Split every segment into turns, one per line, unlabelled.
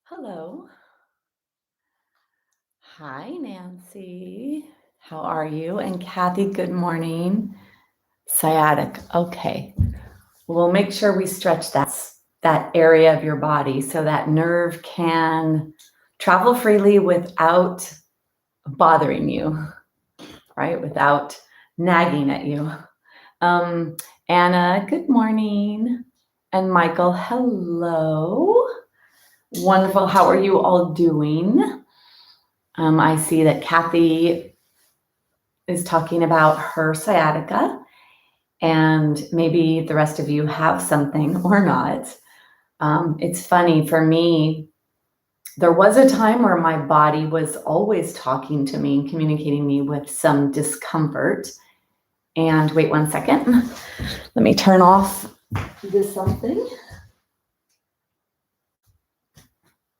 Hello. Hi, Nancy. How are you? And Kathy, good morning. Sciatic. Okay. We'll make sure we stretch that area of your body so that nerve can travel freely without bothering you, right? Without nagging at you. Um, Anna, good morning. And Michael, hello. Wonderful. How are you all doing? I see that Kathy is talking about her sciatica, and maybe the rest of you have something or not. It's funny for me, there was a time where my body was always talking to me and communicating me with some discomfort. And wait 1 second. Let me turn off this something.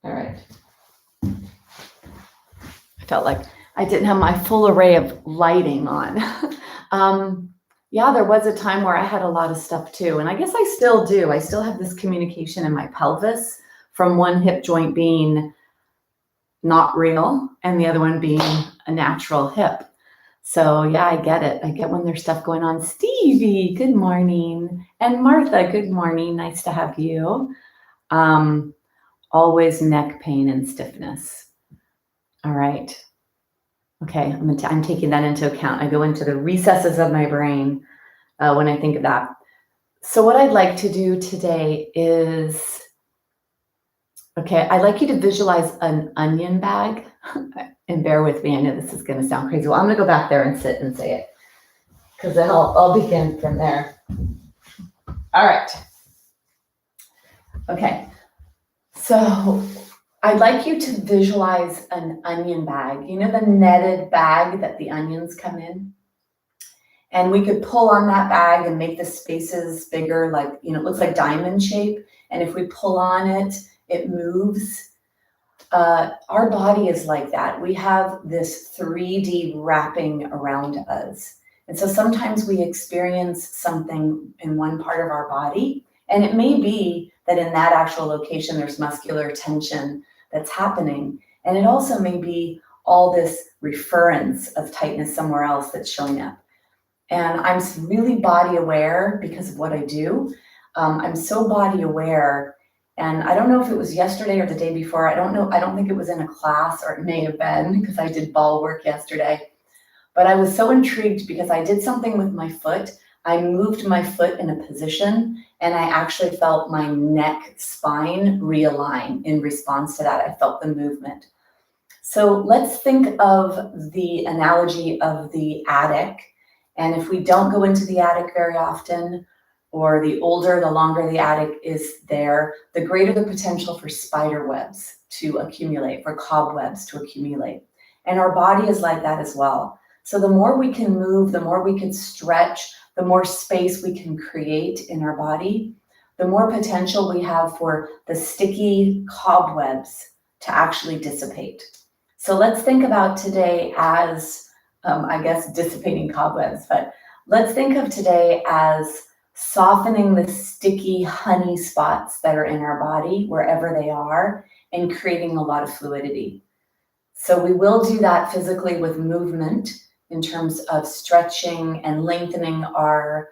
All right. I felt like I didn't have my full array of lighting on. Yeah, there was a time where I had a lot of stuff too. And I guess I still do. I still have this communication in my pelvis from one hip joint being not real and the other one being a natural hip. So yeah, I get it. I get when there's stuff going on. Stevie, good morning. And Martha, good morning. Nice to have you. Always neck pain and stiffness. All right. Okay, I'm taking that into account. I go into the recesses of my brain when I think of that. So what I'd like to do today is, okay, I'd like you to visualize an onion bag. And bear with me, I know this is going to sound crazy. Well, I'm going to go back there and sit and say it, because then I'll begin from there. All right. Okay, so I'd like you to visualize an onion bag. You know the netted bag that the onions come in? And we could pull on that bag and make the spaces bigger, like, it looks like diamond shape. And if we pull on it, it moves. Our body is like that. We have this 3D wrapping around us. And so sometimes we experience something in one part of our body, and it may be that in that actual location, there's muscular tension that's happening. And it also may be all this reference of tightness somewhere else that's showing up. And I'm really body aware because of what I do. I'm so body aware. And I don't know if it was yesterday or the day before. I don't know. I don't think it was in a class, or it may have been because I did ball work yesterday. But I was so intrigued because I did something with my foot. I moved my foot in a position and I actually felt my neck spine realign in response to that. I felt the movement. So let's think of the analogy of the attic. And if we don't go into the attic very often, or the older, the longer the attic is there, the greater the potential for spider webs to accumulate, for cobwebs to accumulate. And our body is like that as well. So the more we can move, the more we can stretch, the more space we can create in our body, the more potential we have for the sticky cobwebs to actually dissipate. So let's think about today as, I guess, dissipating cobwebs, but let's think of today as softening the sticky honey spots that are in our body, wherever they are, and creating a lot of fluidity. So we will do that physically with movement in terms of stretching and lengthening our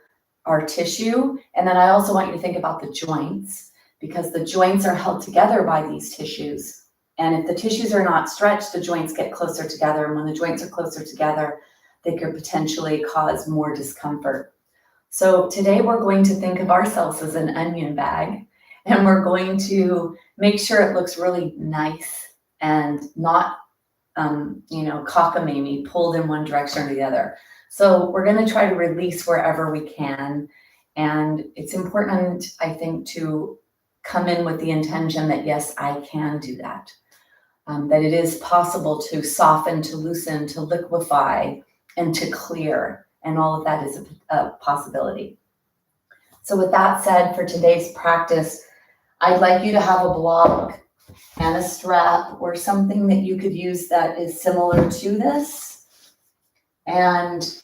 tissue. And then I also want you to think about the joints, because the joints are held together by these tissues. And if the tissues are not stretched, the joints get closer together. And when the joints are closer together, they could potentially cause more discomfort. So today we're going to think of ourselves as an onion bag, and we're going to make sure it looks really nice and not, cockamamie, pulled in one direction or the other. So we're going to try to release wherever we can. And it's important, I think, to come in with the intention that, yes, I can do that. That it is possible to soften, to loosen, to liquefy, and to clear. And all of that is a possibility. So with that said, for today's practice, I'd like you to have a block and a strap or something that you could use that is similar to this. And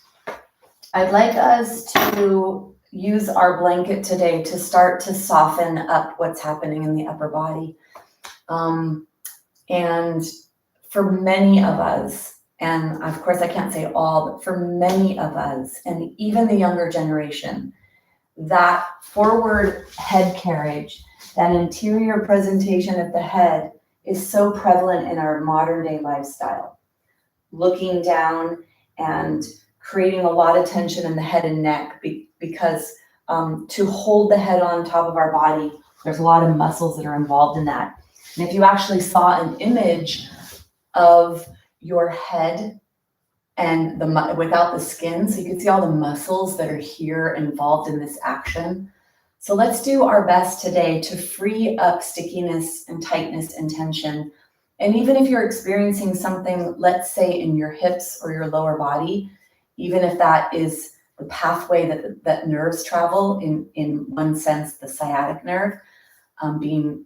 I'd like us to use our blanket today to start to soften up what's happening in the upper body. And for many of us, and of course I can't say all, but for many of us, and even the younger generation, that forward head carriage, that interior presentation of the head is so prevalent in our modern day lifestyle. Looking down and creating a lot of tension in the head and neck because to hold the head on top of our body, there's a lot of muscles that are involved in that. And if you actually saw an image of your head and without the skin, so you can see all the muscles that are here involved in this action. So let's do our best today to free up stickiness and tightness and tension. And even if you're experiencing something, let's say in your hips or your lower body, even if that is the pathway that nerves travel, in one sense, the sciatic nerve, being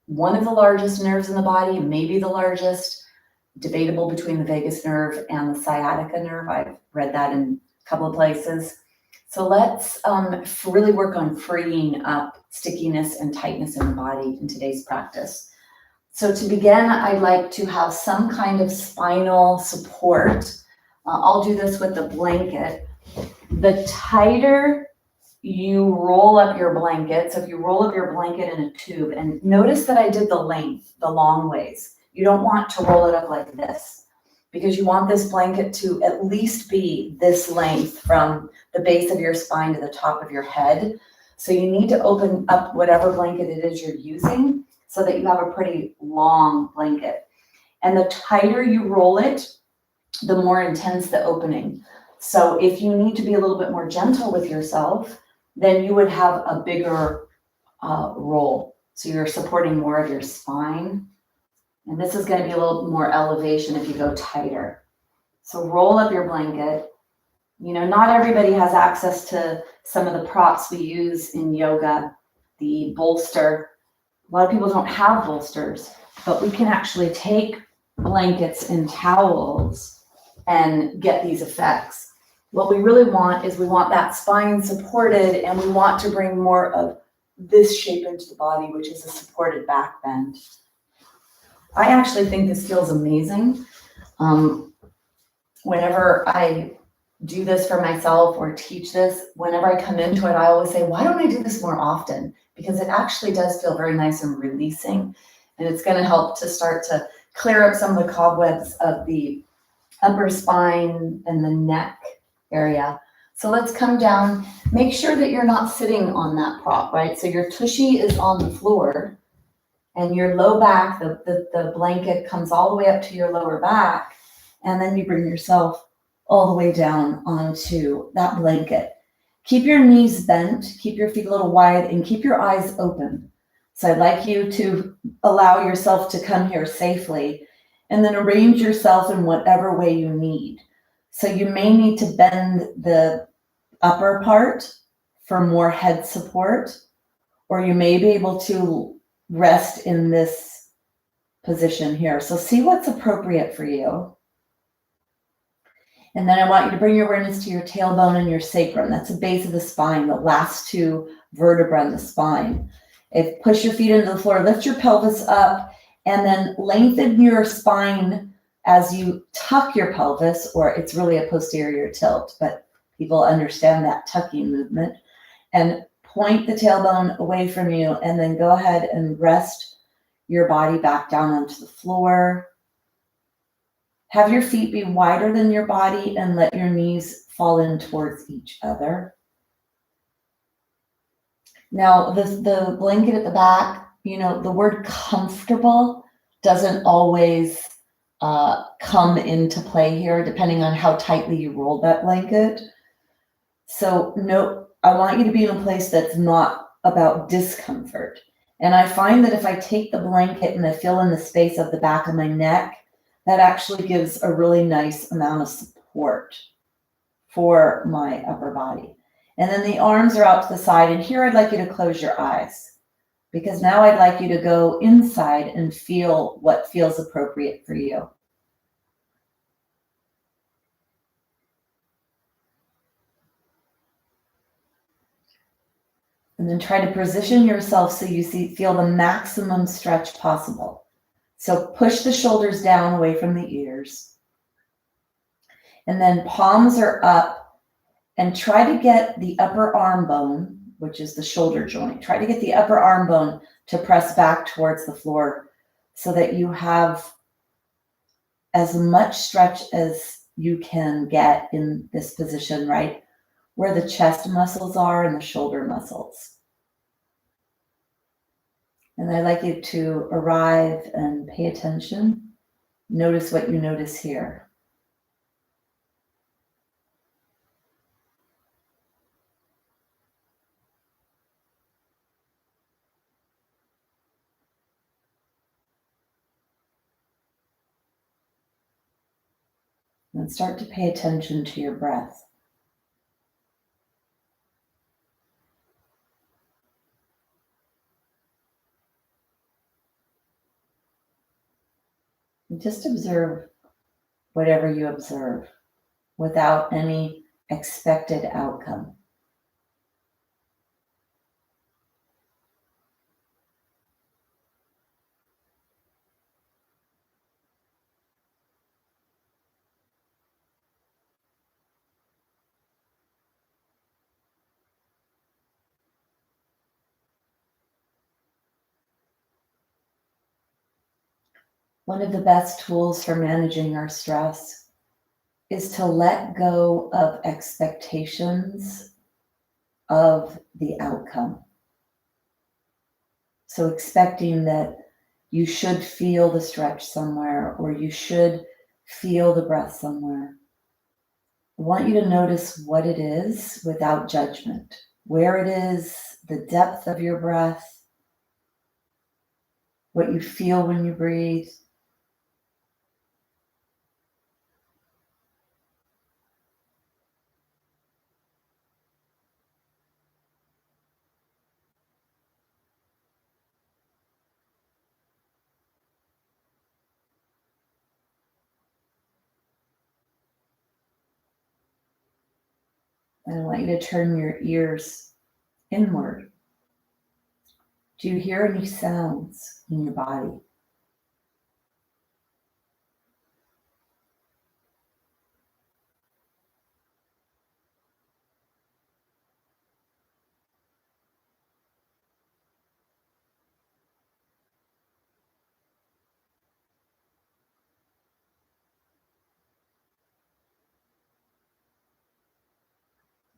one of the largest nerves in the body, maybe the largest, debatable between the vagus nerve and the sciatica nerve. I've read that in a couple of places. So let's really work on freeing up stickiness and tightness in the body in today's practice. So to begin, I'd like to have some kind of spinal support. I'll do this with the blanket. The tighter you roll up your blanket, so if you roll up your blanket in a tube, and notice that I did the length, the long ways. You don't want to roll it up like this because you want this blanket to at least be this length from the base of your spine to the top of your head. So you need to open up whatever blanket it is you're using so that you have a pretty long blanket. And the tighter you roll it, the more intense the opening. So if you need to be a little bit more gentle with yourself, then you would have a bigger roll. So you're supporting more of your spine. And this is going to be a little more elevation if you go tighter. So roll up your blanket. You know, not everybody has access to some of the props we use in yoga, the bolster. A lot of people don't have bolsters, but we can actually take blankets and towels and get these effects. What we really want is we want that spine supported, and we want to bring more of this shape into the body, which is a supported back bend. I actually think this feels amazing. Whenever I do this for myself or teach this, whenever I come into it, I always say, why don't I do this more often? Because it actually does feel very nice and releasing. And it's going to help to start to clear up some of the cobwebs of the upper spine and the neck area. So let's come down. Make sure that you're not sitting on that prop, right? So your tushy is on the floor. And your low back, the blanket comes all the way up to your lower back, and then you bring yourself all the way down onto that blanket. Keep your knees bent, keep your feet a little wide, and keep your eyes open. So I'd like you to allow yourself to come here safely, and then arrange yourself in whatever way you need. So you may need to bend the upper part for more head support, or you may be able to rest in this position here. So see what's appropriate for you. And then I want you to bring your awareness to your tailbone and your sacrum. That's the base of the spine, the last two vertebrae in the spine. Push your feet into the floor, lift your pelvis up, and then lengthen your spine as you tuck your pelvis, or it's really a posterior tilt, but people understand that tucking movement. And point the tailbone away from you, and then go ahead and rest your body back down onto the floor. Have your feet be wider than your body and let your knees fall in towards each other. Now, the blanket at the back, you know, the word comfortable doesn't always come into play here, depending on how tightly you roll that blanket. So no, I want you to be in a place that's not about discomfort. And I find that if I take the blanket and I fill in the space of the back of my neck, that actually gives a really nice amount of support for my upper body. And then the arms are out to the side. And here I'd like you to close your eyes, because now I'd like you to go inside and feel what feels appropriate for you.
And then try to position yourself so you feel the maximum stretch possible. So push the shoulders down away from the ears. And then palms are up, and try to get the upper arm bone, which is the shoulder joint. Try to get the upper arm bone to press back towards the floor so that you have as much stretch as you can get in this position, right? Where the chest muscles are and the shoulder muscles. And I'd like you to arrive and pay attention. Notice what you notice here. And start to pay attention to your breath. And just observe whatever you observe without any expected outcome. One of the best tools for managing our stress is to let go of expectations of the outcome. So expecting that you should feel the stretch somewhere, or you should feel the breath somewhere. I want you to notice what it is without judgment, where it is, the depth of your breath, what you feel when you breathe. And I want you to turn your ears inward. Do you hear any sounds in your body?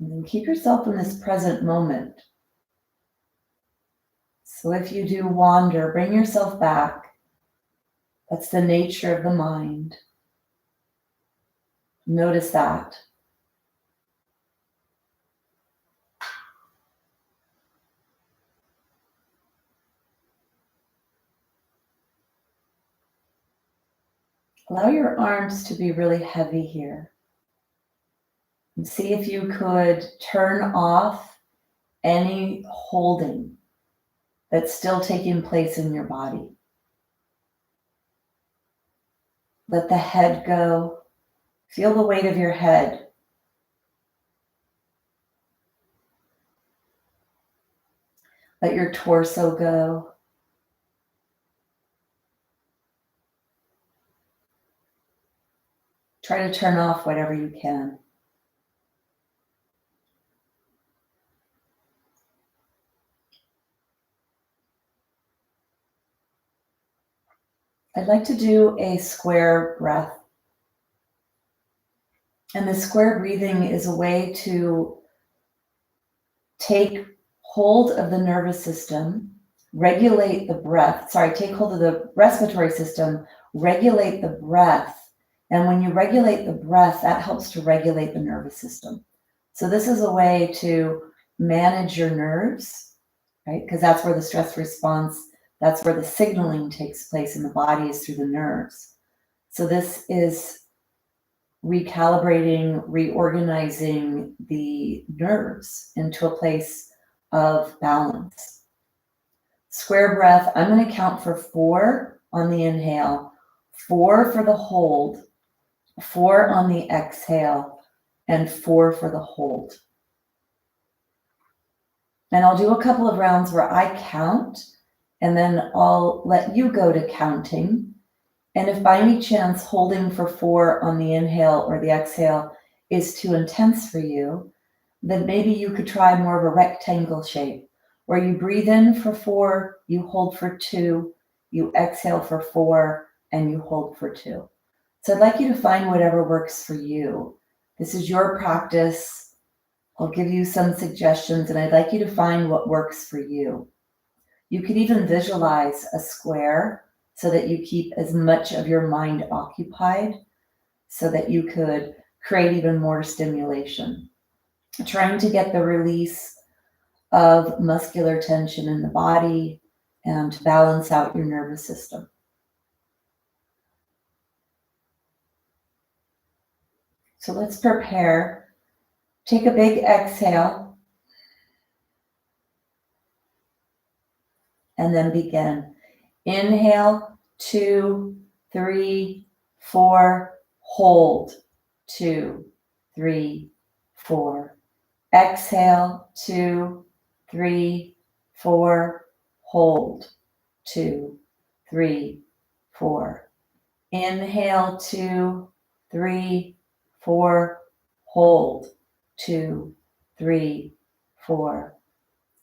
And then keep yourself in this present moment. So if you do wander, bring yourself back. That's the nature of the mind. Notice that. Allow your arms to be really heavy here. And see if you could turn off any holding that's still taking place in your body. Let the head go. Feel the weight of your head. Let your torso go. Try to turn off whatever you can. I'd like to do a square breath. And the square breathing is a way to take hold of the nervous system, regulate the breath. Take hold of the respiratory system, regulate the breath. And when you regulate the breath, that helps to regulate the nervous system. So this is a way to manage your nerves, right? Because that's where the stress response, that's where the signaling takes place in the body, is through the nerves. So this is recalibrating, reorganizing the nerves into a place of balance. Square breath, I'm going to count for 4 on the inhale, 4 for the hold, 4 on the exhale, and 4 for the hold. And I'll do a couple of rounds where I count, and then I'll let you go to counting. And if by any chance holding for 4 on the inhale or the exhale is too intense for you, then maybe you could try more of a rectangle shape where you breathe in for 4, you hold for 2, you exhale for 4, and you hold for 2. So I'd like you to find whatever works for you. This is your practice. I'll give you some suggestions, and I'd like you to find what works for you. You could even visualize a square so that you keep as much of your mind occupied so that you could create even more stimulation. Trying to get the release of muscular tension in the body and to balance out your nervous system. So let's prepare. Take a big exhale and then begin. Inhale, 2, 3, 4, hold, 2, 3, 4. Exhale, 2, 3, 4, hold, 2, 3, 4. Inhale, 2, 3, 4, hold, 2, 3, 4.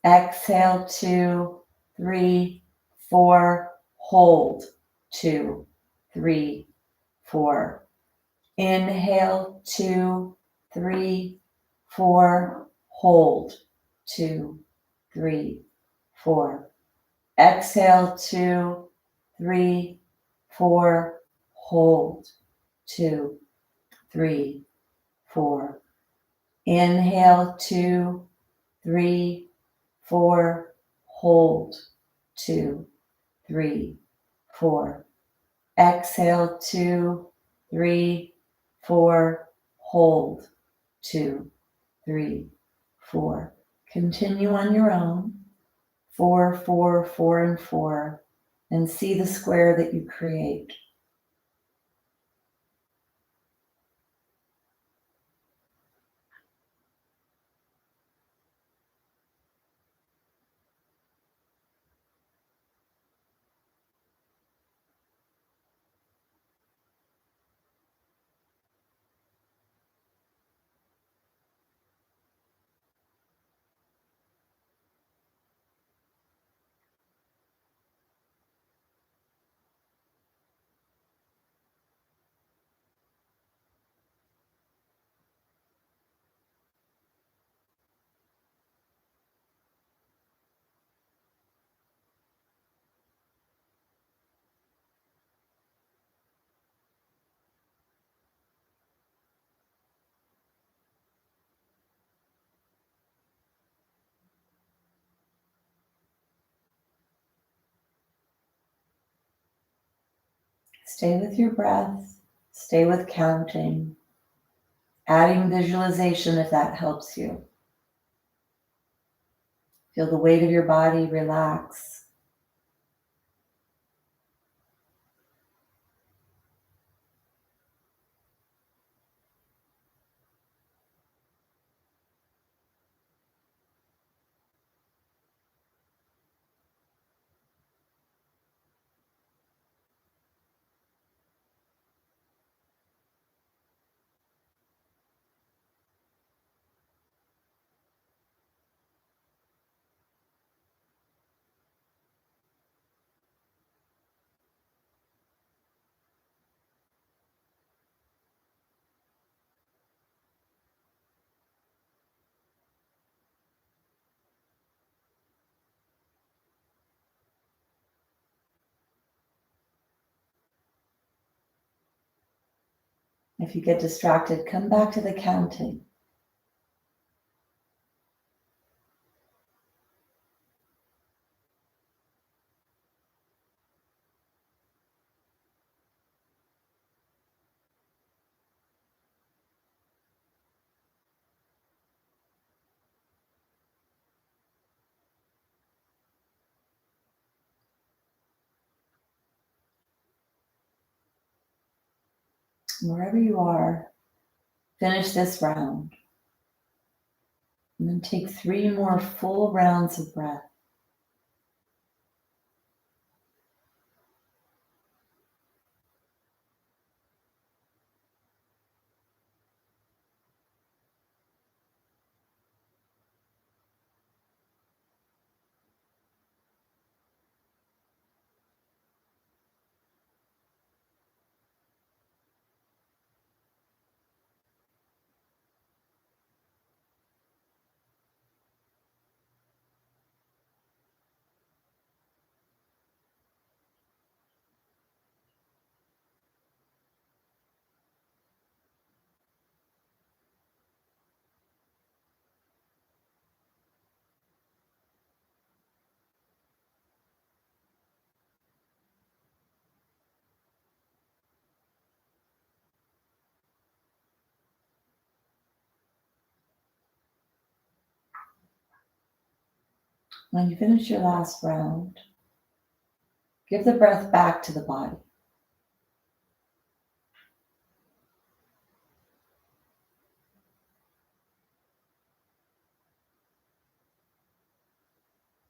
Exhale, 2, 3, 4, hold, 2, 3, 4. Inhale, 2, 3, 4, hold, 2, 3, 4. Exhale, 2, 3, 4, hold, 2, 3, 4. Inhale, 2, 3, 4, hold, 2, 3, 4. Exhale, 2, 3, 4, hold, 2, 3, 4. Continue on your own. 4, 4, 4, and 4, and see the square that you create. Stay with your breath, stay with counting, adding visualization if that helps you. Feel the weight of your body relax. If you get distracted, come back to the counting. Wherever you are, finish this round. And then take 3 more full rounds of breath. When you finish your last round, give the breath back to the body.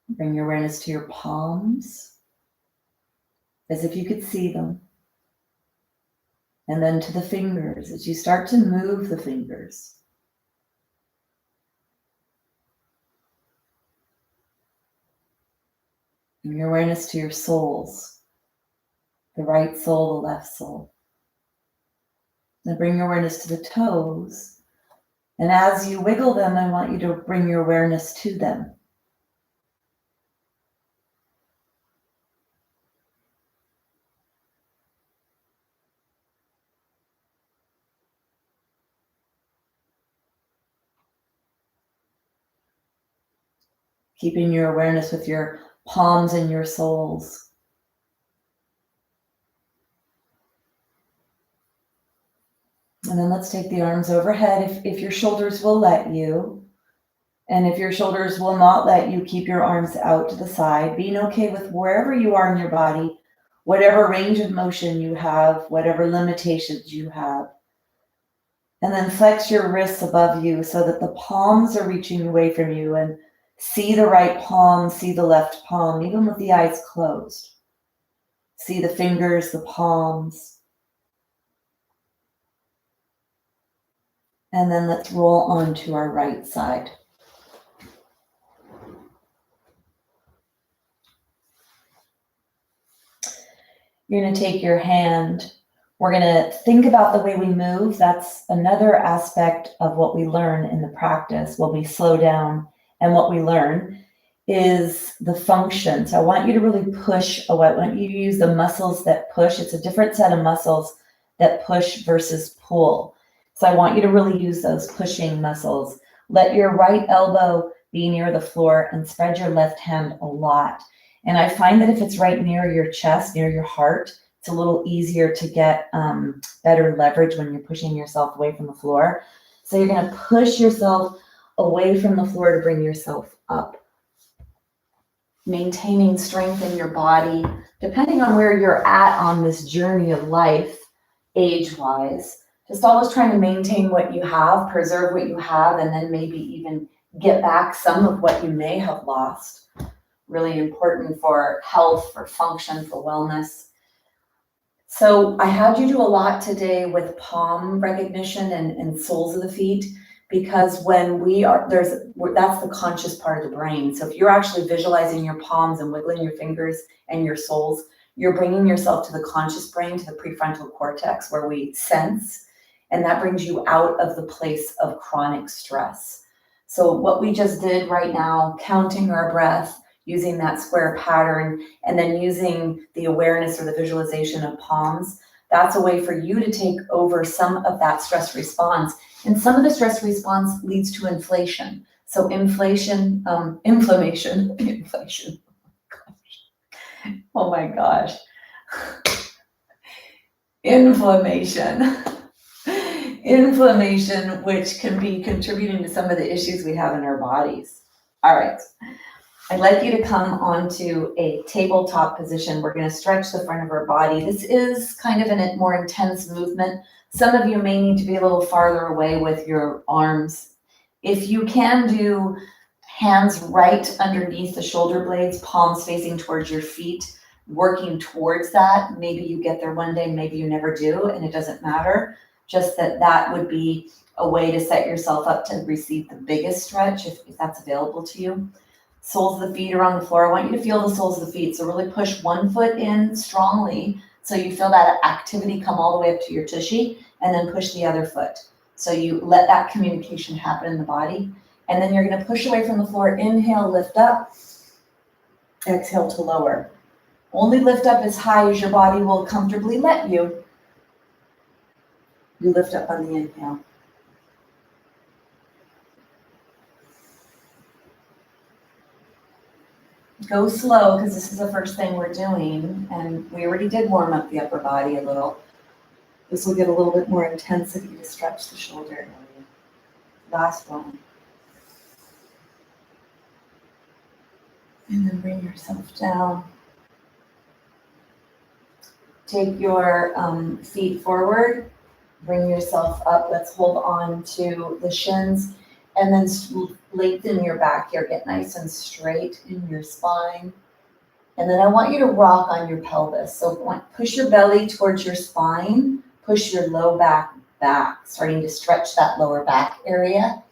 Bring your awareness to your palms, as if you could see them. And then to the fingers, as you start to move the fingers. Bring your awareness to your soles, the right soul, the left soul. Then bring your awareness to the toes. And as you wiggle them, I want you to bring your awareness to them. Keeping your awareness with your palms and your soles. And then let's take the arms overhead if your shoulders will let you. And if your shoulders will not let you, keep your arms out to the side, being okay with wherever you are in your body, whatever range of motion you have, whatever limitations you have. And then flex your wrists above you so that the palms are reaching away from you, and see the right palm, see the left palm, even with the eyes closed. See the fingers, the palms. And then let's roll on to our right side. You're going to take your hand. We're going to think about the way we move. That's another aspect of what we learn in the practice when we slow down. And what we learn is the function. So I want you to really push away. I want you to use the muscles that push. It's a different set of muscles that push versus pull. So I want you to really use those pushing muscles. Let your right elbow be near the floor and spread your left hand a lot. And I find that if it's right near your chest, near your heart, it's a little easier to get better leverage when you're pushing yourself away from the floor. So you're going to push yourself away from the floor to bring yourself up. Maintaining strength in your body, depending on where you're at on this journey of life, age-wise. Just always trying to maintain what you have, preserve what you have, and then maybe even get back some of what you may have lost. Really important for health, for function, for wellness. So I had you do a lot today with palm recognition and soles of the feet, because when we are, that's the conscious part of the brain. So if you're actually visualizing your palms and wiggling your fingers and your soles, you're bringing yourself to the conscious brain, to the prefrontal cortex, where we sense, and that brings you out of the place of chronic stress. So what we just did right now, counting our breath, using that square pattern, and then using the awareness or the visualization of palms, that's a way for you to take over some of that stress response. And some of the stress response leads to inflation. So inflammation. Oh my gosh. Inflammation, which can be contributing to some of the issues we have in our bodies. All right. I'd like you to come onto a tabletop position. We're going to stretch the front of our body. This is kind of a more intense movement. Some of you may need to be a little farther away with your arms If you can do hands right underneath the shoulder blades, palms facing towards your feet, working towards that. Maybe you get there one day, maybe you never do, and it doesn't matter. Just that would be a way to set yourself up to receive the biggest stretch if that's available to you. Soles of the feet are on the floor. I want you to feel the soles of the feet. So really push one foot in strongly so you feel that activity come all the way up to your tushy, and then push the other foot. So you let that communication happen in the body. And then you're going to push away from the floor. Inhale, lift up. Exhale to lower. Only lift up as high as your body will comfortably let you. You lift up on the inhale. Go slow, because this is the first thing we're doing, and we already did warm up the upper body a little. This will get a little bit more intensity to stretch the shoulder area. Last one. And then bring yourself down. Take your feet forward, bring yourself up. Let's hold on to the shins, and then lengthen your back here. Get nice and straight in your spine. And then I want you to rock on your pelvis. So push your belly towards your spine, push your low back, starting to stretch that lower back area.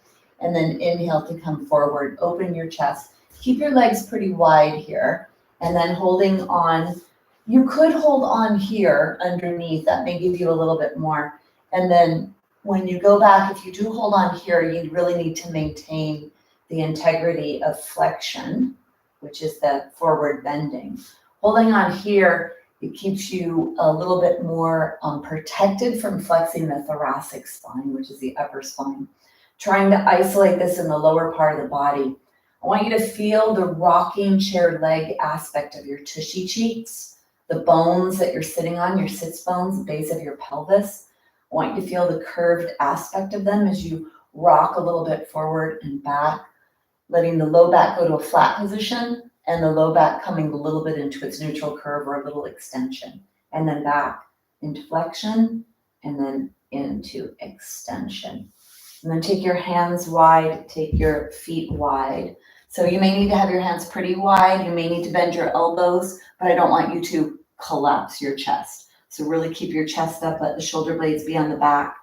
And then inhale to come forward, open your chest. Keep your legs pretty wide here, and then holding on. You could hold on here underneath. That may give you a little bit more. And then when you go back, if you do hold on here, you really need to maintain the integrity of flexion, which is the forward bending. Holding on here, it keeps you a little bit more protected from flexing the thoracic spine, which is the upper spine. Trying to isolate this in the lower part of the body. I want you to feel the rocking chair leg aspect of your tushy cheeks, the bones that you're sitting on, your sits bones, the base of your pelvis. I want you to feel the curved aspect of them as you rock a little bit forward and back, letting the low back go to a flat position and the low back coming a little bit into its neutral curve or a little extension, and then back into flexion and then into extension. And then take your hands wide, take your feet wide. So you may need to have your hands pretty wide. You may need to bend your elbows, but I don't want you to collapse your chest. So really keep your chest up, let the shoulder blades be on the back.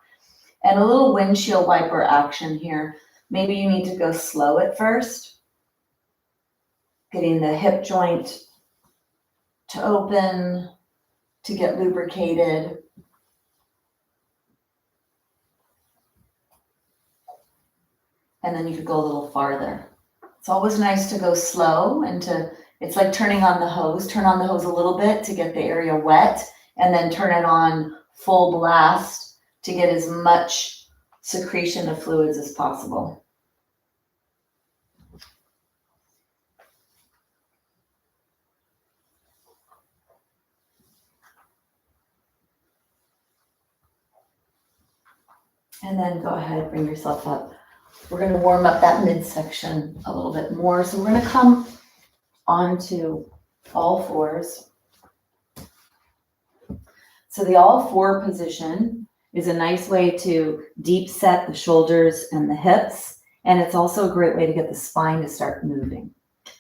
And a little windshield wiper action here. Maybe you need to go slow at first, getting the hip joint to open, to get lubricated. And then you could go a little farther. It's always nice to go slow and it's like turning on the hose. Turn on the hose a little bit to get the area wet, and then turn it on full blast to get as much secretion of fluids as possible. And then go ahead, bring yourself up. We're going to warm up that midsection a little bit more. So we're going to come onto all fours. So the all four position is a nice way to deep set the shoulders and the hips. And it's also a great way to get the spine to start moving.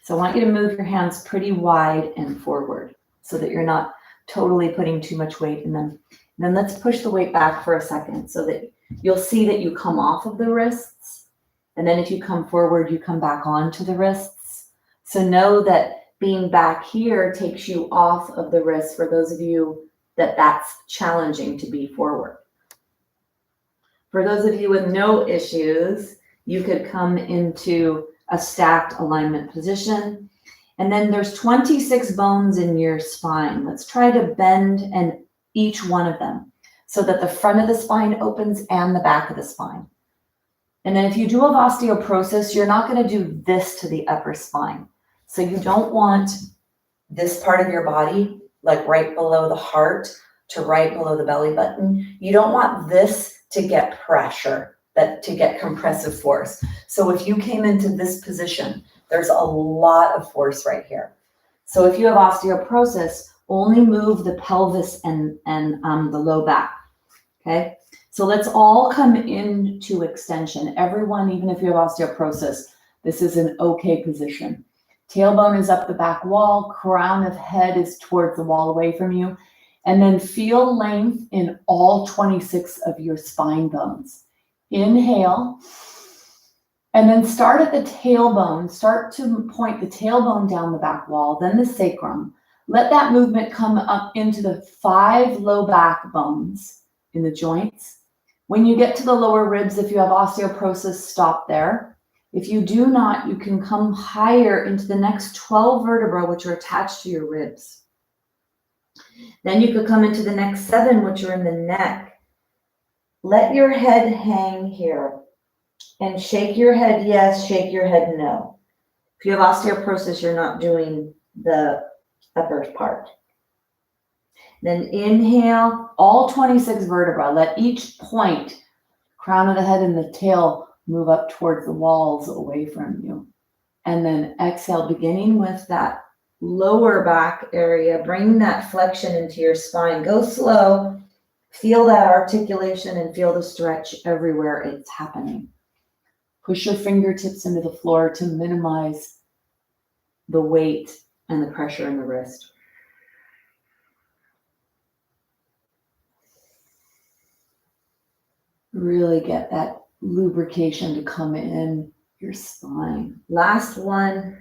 So I want you to move your hands pretty wide and forward so that you're not totally putting too much weight in them. And then let's push the weight back for a second so that you'll see that you come off of the wrists. And then if you come forward, you come back onto the wrists. So know that being back here takes you off of the wrists for those of you that's challenging to be forward. For those of you with no issues, you could come into a stacked alignment position. And then there's 26 bones in your spine. Let's try to bend and each one of them so that the front of the spine opens and the back of the spine. And then if you do have osteoporosis, you're not going to do this to the upper spine. So you don't want this part of your body, like right below the heart to right below the belly button. You don't want this to get pressure, to get compressive force. So if you came into this position, there's a lot of force right here. So if you have osteoporosis, only move the pelvis and the low back. Okay.
So let's all come into extension. Everyone, even if you have osteoporosis, this is an okay position. Tailbone is up the back wall, crown of head is towards the wall away from you. And then feel length in all 26 of your spine bones. Inhale, and then start at the tailbone. Start to point the tailbone down the back wall, then the sacrum. Let that movement come up into the 5 low back bones in the joints. When you get to the lower ribs, if you have osteoporosis, stop there. If you do not, you can come higher into the next 12 vertebrae, which are attached to your ribs. Then you could come into the next 7, which are in the neck. Let your head hang here and shake your head yes, shake your head no. If you have osteoporosis, you're not doing the upper part. Then inhale, all 26 vertebrae. Let each point, crown of the head and the tail, move up towards the walls away from you. And then exhale, beginning with that lower back area, bring that flexion into your spine. Go slow, feel that articulation and feel the stretch everywhere it's happening. Push your fingertips into the floor to minimize the weight and the pressure in the wrist. Really get that lubrication to come in your spine. Last one.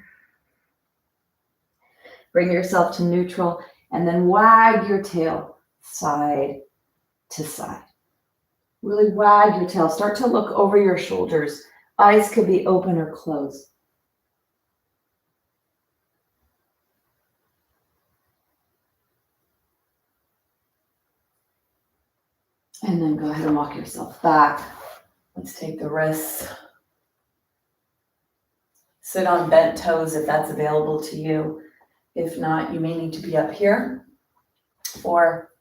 Bring yourself to neutral and then wag your tail side to side. Really wag your tail. Start to look over your shoulders. Eyes could be open or closed. And then go ahead and walk yourself back. Let's take the wrists. Sit on bent toes if that's available to you. If not, you may need to be up here or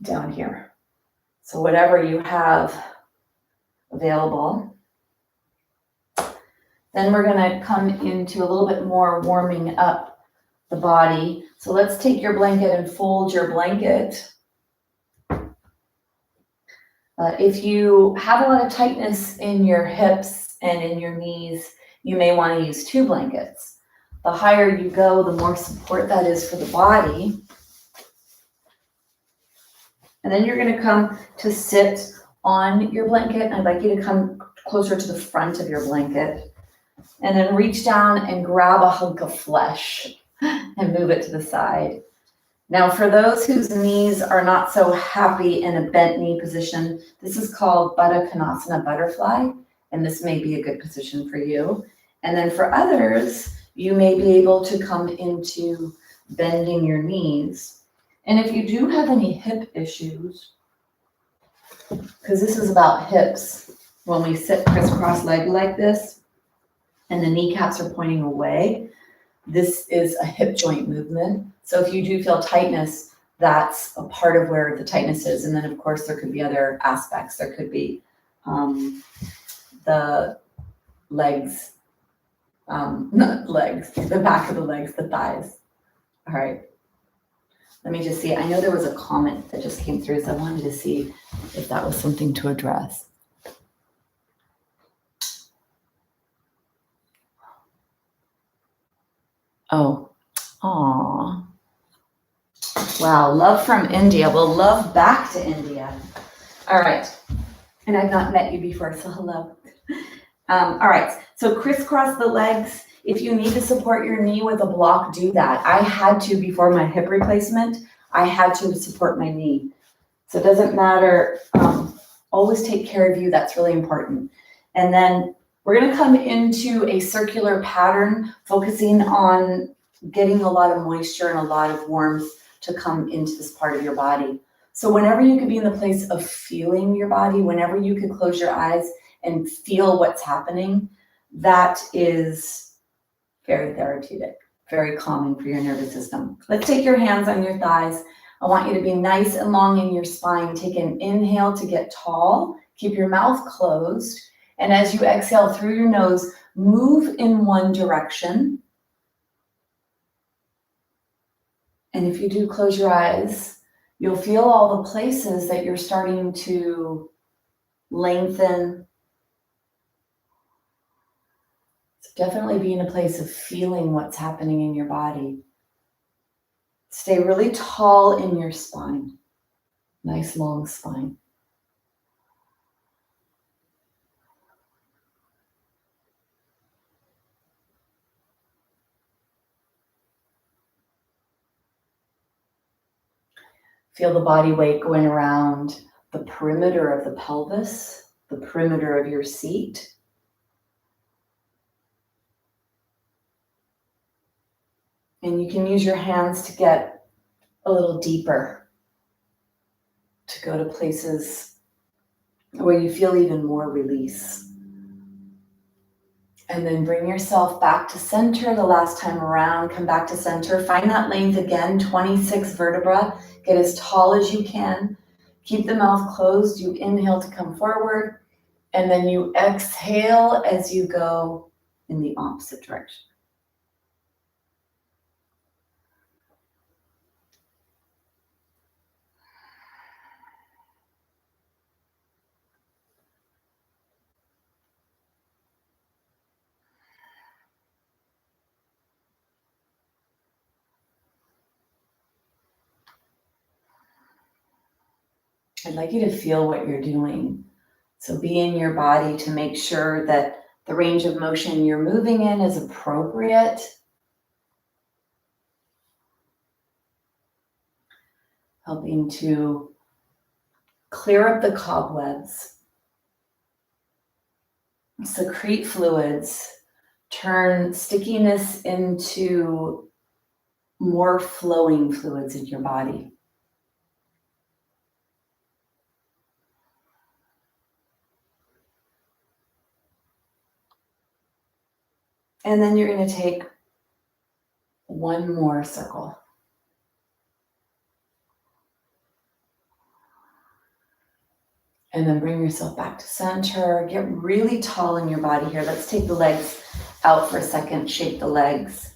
down here. So whatever you have available. Then we're going to come into a little bit more warming up the body. So let's take your blanket and fold your blanket. If you have a lot of tightness in your hips and in your knees, you may want to use 2 blankets. The higher you go, the more support that is for the body. And then you're going to come to sit on your blanket. I'd like you to come closer to the front of your blanket. And then reach down and grab a hunk of flesh and move it to the side. Now, for those whose knees are not so happy in a bent knee position, this is called Baddha Konasana butterfly, and this may be a good position for you. And then for others, you may be able to come into bending your knees. And if you do have any hip issues, because this is about hips, when we sit crisscross leg like this, and the kneecaps are pointing away, this is a hip joint movement. So if you do feel tightness, that's a part of where the tightness is. And then of course there could be other aspects. There could be the legs, not legs, the back of the legs, the thighs. All right. Let me just see. I know there was a comment that just came through, so I wanted to see if that was something to address. Oh, aw. Wow, love from India. Well, love back to India. All right. And I've not met you before, so hello. All right, so crisscross the legs. If you need to support your knee with a block, do that. I had to before my hip replacement. I had to support my knee. So it doesn't matter. Always take care of you. That's really important. And then we're going to come into a circular pattern, focusing on getting a lot of moisture and a lot of warmth to come into this part of your body. So whenever you could be in the place of feeling your body, whenever you could close your eyes and feel what's happening, that is very therapeutic, very calming for your nervous system. Let's take your hands on your thighs. I want you to be nice and long in your spine. Take an inhale to get tall. Keep your mouth closed. And as you exhale through your nose, move in one direction. And if you do close your eyes, you'll feel all the places that you're starting to lengthen. So definitely be in a place of feeling what's happening in your body. Stay really tall in your spine. Nice long spine. Feel the body weight going around the perimeter of the pelvis, the perimeter of your seat. And you can use your hands to get a little deeper, to go to places where you feel even more release. And then bring yourself back to center the last time around. Come back to center. Find that length again, 26 vertebra. Get as tall as you can. Keep the mouth closed. You inhale to come forward. And then you exhale as you go in the opposite direction. I'd like you to feel what you're doing. So be in your body to make sure that the range of motion you're moving in is appropriate. Helping to clear up the cobwebs, secrete fluids, turn stickiness into more flowing fluids in your body. And then you're going to take one more circle. And then bring yourself back to center. Get really tall in your body here. Let's take the legs out for a second. Shake the legs.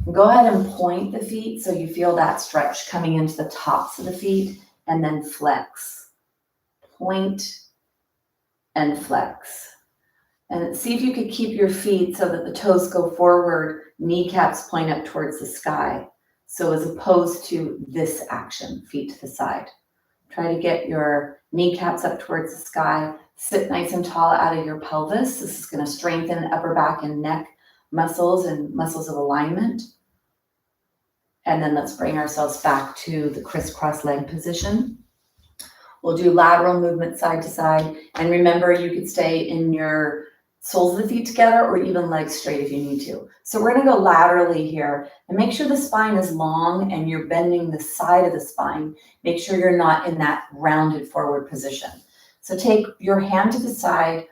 And go ahead and point the feet so you feel that stretch coming into the tops of the feet. And then flex. Point and flex. And see if you could keep your feet so that the toes go forward, kneecaps point up towards the sky. So as opposed to this action, feet to the side. Try to get your kneecaps up towards the sky. Sit nice and tall out of your pelvis. This is going to strengthen upper back and neck muscles and muscles of alignment. And then let's bring ourselves back to the crisscross leg position. We'll do lateral movement side to side. And remember, you could stay in your soles of the feet together or even legs straight if you need to. So we're going to go laterally here and make sure the spine is long and you're bending the side of the spine. Make sure you're not in that rounded forward position. So take your hand to the side,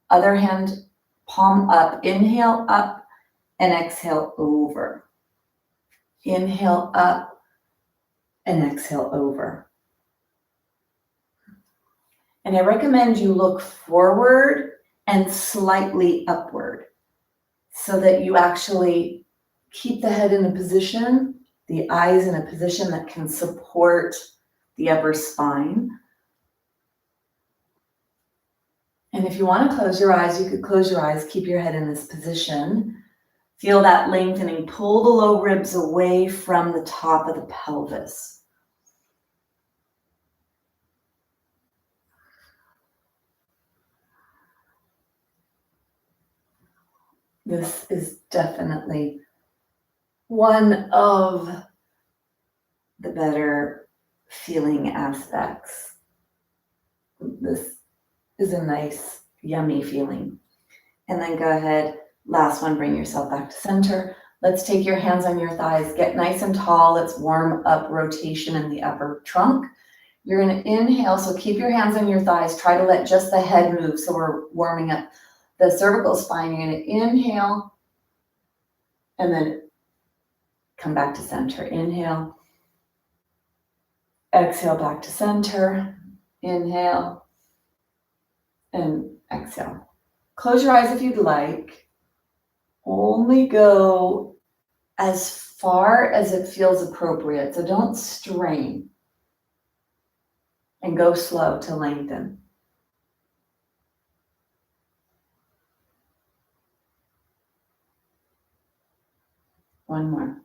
other hand, palm up, inhale up and exhale over. Inhale up and exhale over. And I recommend you look forward and slightly upward so that you actually keep the head in a position, the eyes in a position that can support the upper spine. And if you want to close your eyes, you could close your eyes, keep your head in this position. Feel that lengthening. Pull the low ribs away from the top of the pelvis. This is definitely one of the better feeling aspects. This is a nice, yummy feeling. And then go ahead, last one, bring yourself back to center. Let's take your hands on your thighs, get nice and tall. Let's warm up rotation in the upper trunk. You're going to inhale, so keep your hands on your thighs. Try to let just the head move, so we're warming up the cervical spine. You're going to inhale and then come back to center. Inhale. Exhale back to center. Inhale and exhale. Close your eyes if you'd like. Only go as far as it feels appropriate. So don't strain. And go slow to lengthen. One more.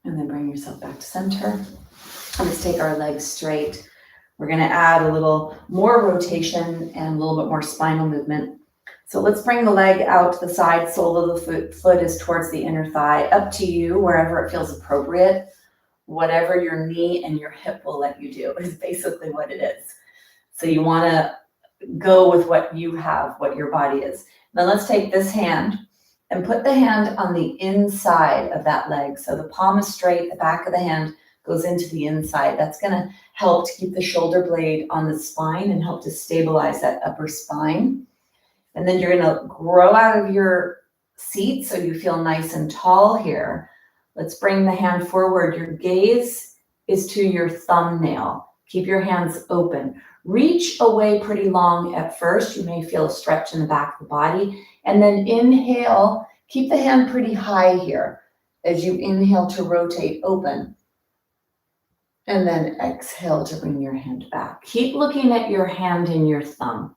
And then bring yourself back to center. Let's take our legs straight. We're going to add a little more rotation and a little bit more spinal movement. So let's bring the leg out to the side. Sole of the foot is towards the inner thigh. Up to you, wherever it feels appropriate. Whatever your knee and your hip will let you do is basically what it is. So you want to go with what you have, what your body is. Now let's take this hand and put the hand on the inside of that leg. So the palm is straight, the back of the hand goes into the inside. That's going to help to keep the shoulder blade on the spine and help to stabilize that upper spine. And then you're going to grow out of your seat so you feel nice and tall here. Let's bring the hand forward. Your gaze is to your thumbnail. Keep your hands open. Reach away pretty long at first. You may feel a stretch in the back of the body. And then inhale. Keep the hand pretty high here as you inhale to rotate open. And then exhale to bring your hand back. Keep looking at your hand and your thumb.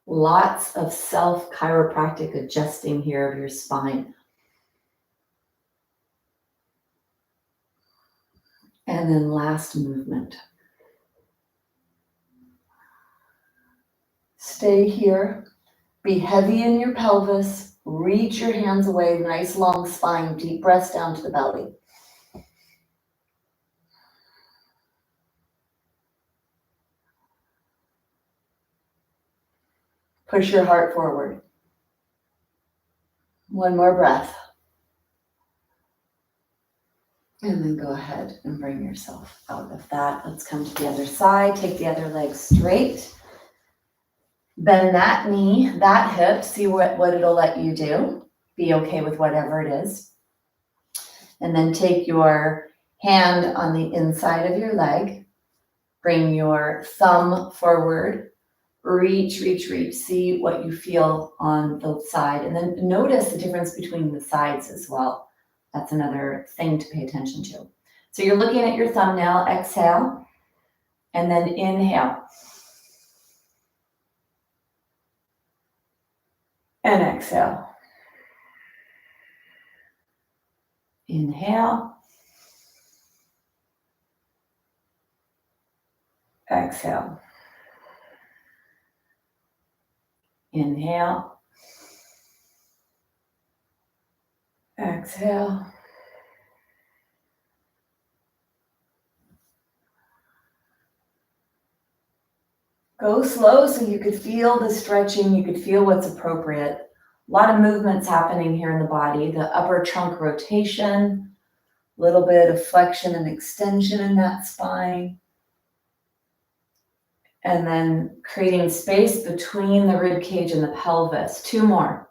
Lots of self-chiropractic adjusting here of your spine. And then last movement. Stay here. Be heavy in your pelvis. Reach your hands away. Nice long spine. Deep breaths down to the belly. Push your heart forward. One more breath. And then go ahead and bring yourself out of that. Let's come to the other side. Take the other leg straight. Bend that knee, that hip. See what it'll let you do. Be okay with whatever it is. And then take your hand on the inside of your leg. Bring your thumb forward. Reach, reach, reach. See what you feel on the side. And then notice the difference between the sides as well. That's another thing to pay attention to. So you're looking at your thumbnail. Exhale. And then inhale. And exhale. Inhale. Exhale. Inhale. Exhale. Go slow so you could feel the stretching, you could feel what's appropriate. A lot of movements happening here in the body. The upper trunk rotation, a little bit of flexion and extension in that spine. And then creating space between the rib cage and the pelvis. 2 more.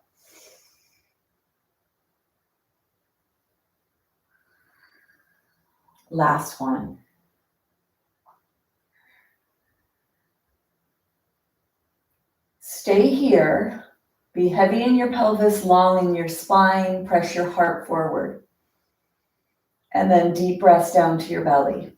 Last one. Stay here. Be heavy in your pelvis, long in your spine. Press your heart forward. And then deep breaths down to your belly.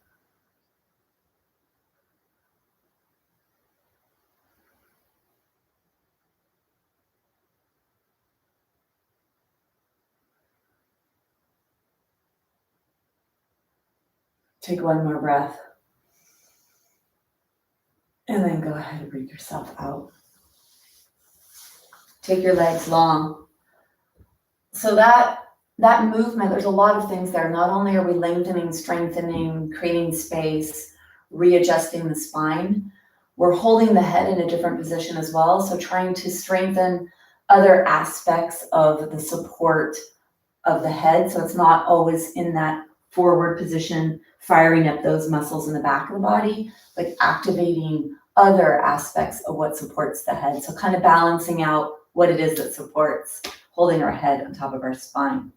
Take one more breath. And then go ahead and bring yourself out. Take your legs long. So that movement, there's a lot of things there. Not only are we lengthening, strengthening, creating space, readjusting the spine, we're holding the head in a different position as well. So trying to strengthen other aspects of the support of the head. So it's not always in that forward position, firing up those muscles in the back of the body, like activating other aspects of what supports the head. So kind of balancing out what it is that supports holding our head on top of our spine.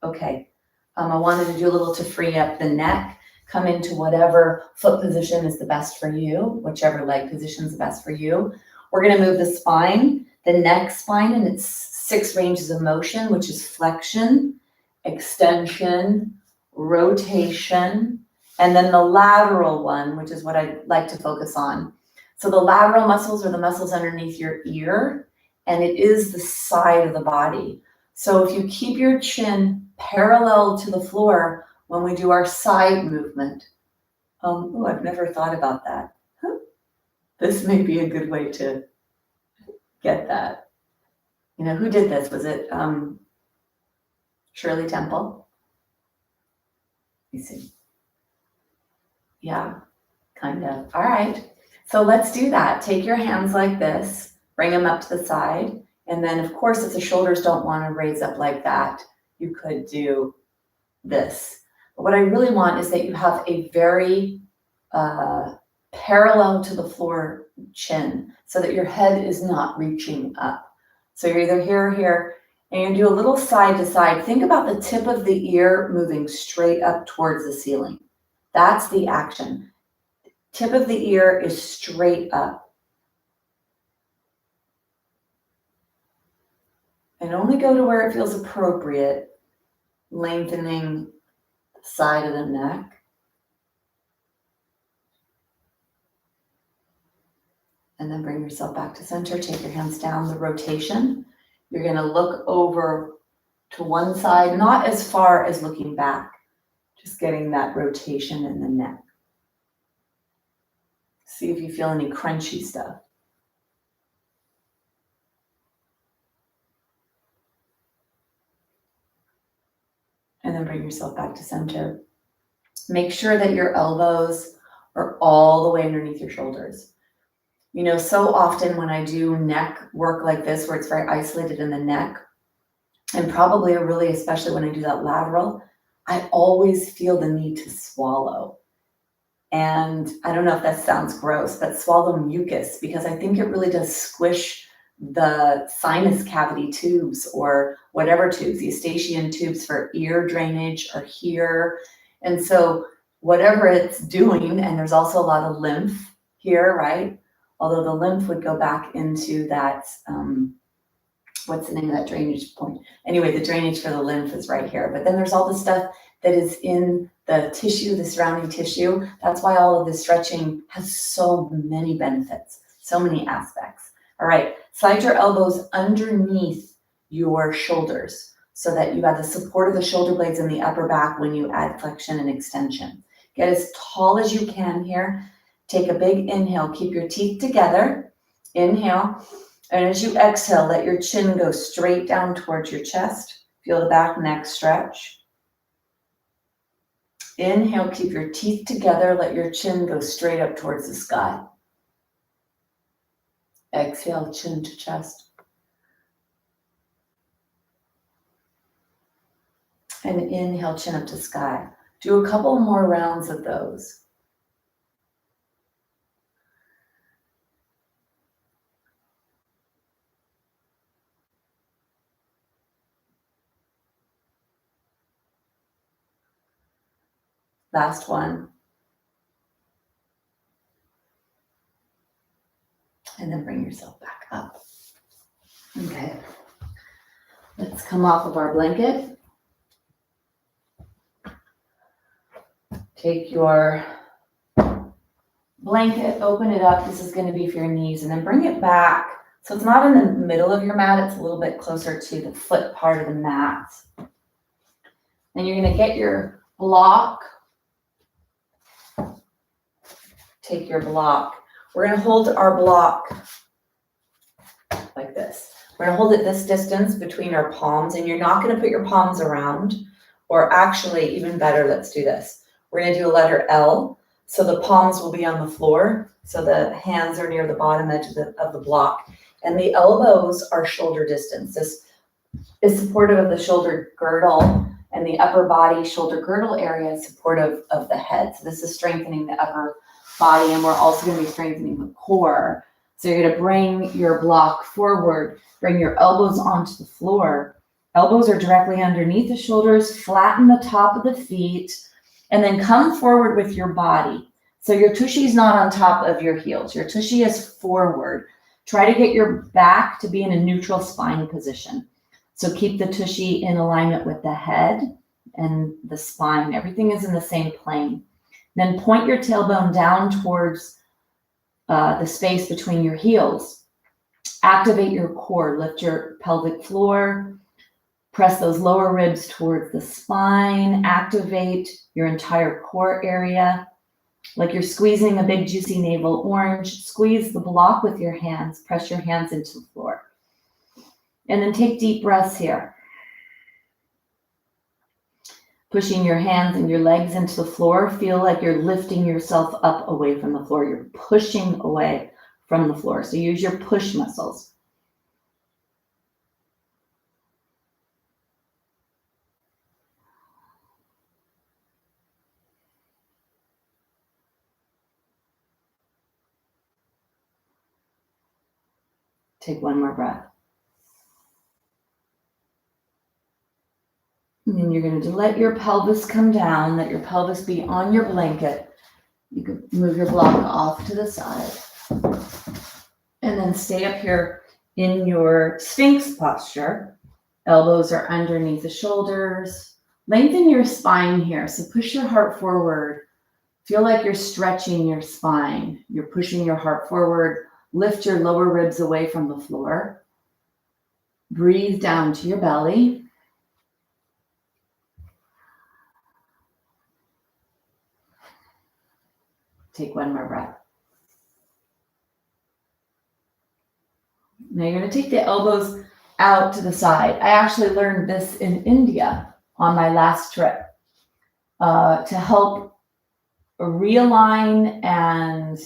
Okay, I wanted to do a little to free up the neck. Come into whatever foot position is the best for you, whichever leg position is the best for you. We're going to move the spine, the neck spine in its 6 ranges of motion, which is flexion, extension, rotation, and then the lateral one, which is what I like to focus on. So the lateral muscles are the muscles underneath your ear, and it is the side of the body. So if you keep your chin parallel to the floor when we do our side movement, I've never thought about that. This may be a good way to get that. You know, who did this? Was it Shirley Temple? Let me see. Yeah, kind of. All right. So let's do that. Take your hands like this, bring them up to the side. And then, of course, if the shoulders don't want to raise up like that, you could do this. But what I really want is that you have a very parallel to the floor chin so that your head is not reaching up. So you're either here or here, and you do a little side to side. Think about the tip of the ear moving straight up towards the ceiling. That's the action. Tip of the ear is straight up. And only go to where it feels appropriate, lengthening the side of the neck. And then bring yourself back to center. Take your hands down, the rotation. You're going to look over to one side, not as far as looking back, just getting that rotation in the neck. See if you feel any crunchy stuff. And then bring yourself back to center. Make sure that your elbows are all the way underneath your shoulders. You know, so often when I do neck work like this, where it's very isolated in the neck, and probably really, especially when I do that lateral, I always feel the need to swallow. And I don't know if that sounds gross, but swallow mucus, because I think it really does squish the sinus cavity tubes or whatever tubes, the eustachian tubes for ear drainage are here. And so whatever it's doing, and there's also a lot of lymph here, right? Although the lymph would go back into that, what's the name of that drainage point? Anyway, the drainage for the lymph is right here. But then there's all the stuff that is in the tissue, the surrounding tissue. That's why all of this stretching has so many benefits, so many aspects. All right, slide your elbows underneath your shoulders so that you have the support of the shoulder blades in the upper back when you add flexion and extension. Get as tall as you can here. Take a big inhale, keep your teeth together. Inhale, and as you exhale, let your chin go straight down towards your chest. Feel the back neck stretch. Inhale, keep your teeth together, let your chin go straight up towards the sky. Exhale, chin to chest. And inhale, chin up to sky. Do a couple more rounds of those. Last one. And then bring yourself back up. Okay. Let's come off of our blanket. Take your blanket, open it up. This is going to be for your knees, and then bring it back. So it's not in the middle of your mat, it's a little bit closer to the foot part of the mat. Then you're going to get your block. Take your block. We're going to hold our block like this. We're going to hold it this distance between our palms, and you're not going to put your palms around, or actually even better, let's do this. We're going to do a letter L. So the palms will be on the floor. So the hands are near the bottom edge of the block, and the elbows are shoulder distance. This is supportive of the shoulder girdle, and the upper body shoulder girdle area is supportive of the head. So this is strengthening the upper body, and we're also going to be strengthening the core. So you're going to bring your block forward, bring your elbows onto the floor. Elbows are directly underneath the shoulders, flatten the top of the feet, and then come forward with your body. So your tushy is not on top of your heels. Your tushy is forward. Try to get your back to be in a neutral spine position.
So keep the tushy in alignment with the head and the spine. Everything is in the same plane. Then point your tailbone down towards the space between your heels. Activate your core, lift your pelvic floor, press those lower ribs towards the spine, activate your entire core area. Like you're squeezing a big juicy navel orange, squeeze the block with your hands, press your hands into the floor. And then take deep breaths here. Pushing your hands and your legs into the floor, feel like you're lifting yourself up away from the floor. You're pushing away from the floor. So use your push muscles. Take one more breath. And then you're going to let your pelvis come down, let your pelvis be on your blanket. You can move your block off to the side. And then stay up here in your Sphinx posture. Elbows are underneath the shoulders. Lengthen your spine here. So push your heart forward. Feel like you're stretching your spine. You're pushing your heart forward. Lift your lower ribs away from the floor. Breathe down to your belly. Take one more breath. Now you're going to take the elbows out to the side. I actually learned this in India on my last trip to help realign and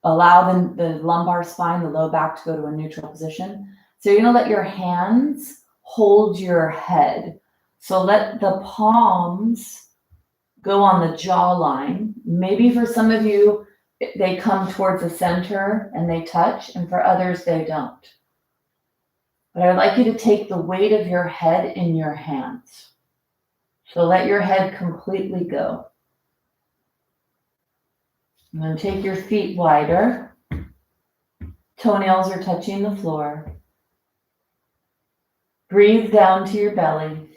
allow the lumbar spine, the low back to go to a neutral position. So you're going to let your hands hold your head. So let the palms go on the jawline. Maybe for some of you, they come towards the center and they touch, and for others, they don't. But I'd like you to take the weight of your head in your hands. So let your head completely go. And then take your feet wider. Toenails are touching the floor. Breathe down to your belly.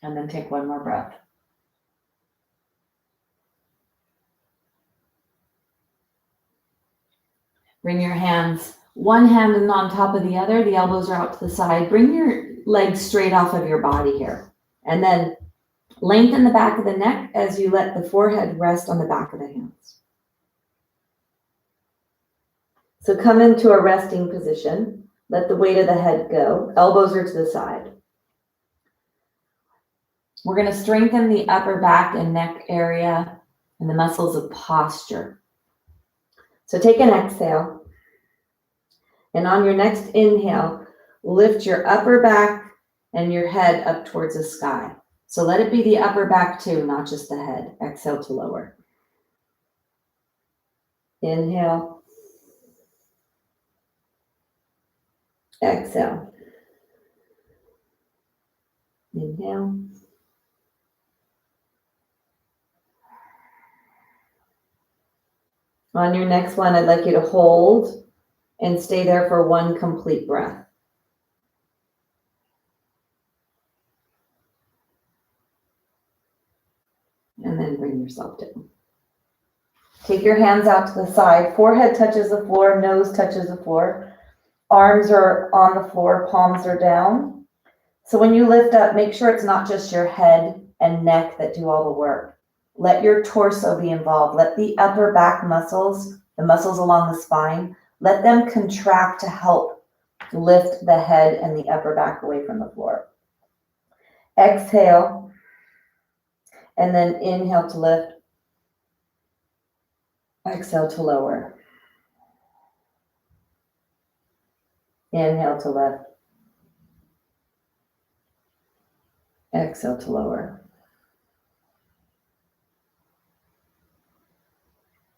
And then take one more breath. Bring your hands, one hand is on top of the other. The elbows are out to the side. Bring your legs straight off of your body here. And then lengthen the back of the neck as you let the forehead rest on the back of the hands. So come into a resting position. Let the weight of the head go. Elbows are to the side. We're going to strengthen the upper back and neck area and the muscles of posture. So take an exhale. And on your next inhale, lift your upper back and your head up towards the sky. So let it be the upper back too, not just the head. Exhale to lower. Inhale. Exhale. Inhale. On your next one, I'd like you to hold and stay there for one complete breath. And then bring yourself down. Take your hands out to the side. Forehead touches the floor, nose touches the floor. Arms are on the floor, palms are down. So when you lift up, make sure it's not just your head and neck that do all the work. Let your torso be involved. Let the upper back muscles, the muscles along the spine, let them contract to help lift the head and the upper back away from the floor. Exhale, and then inhale to lift. Exhale to lower. Inhale to lift. Exhale to lower.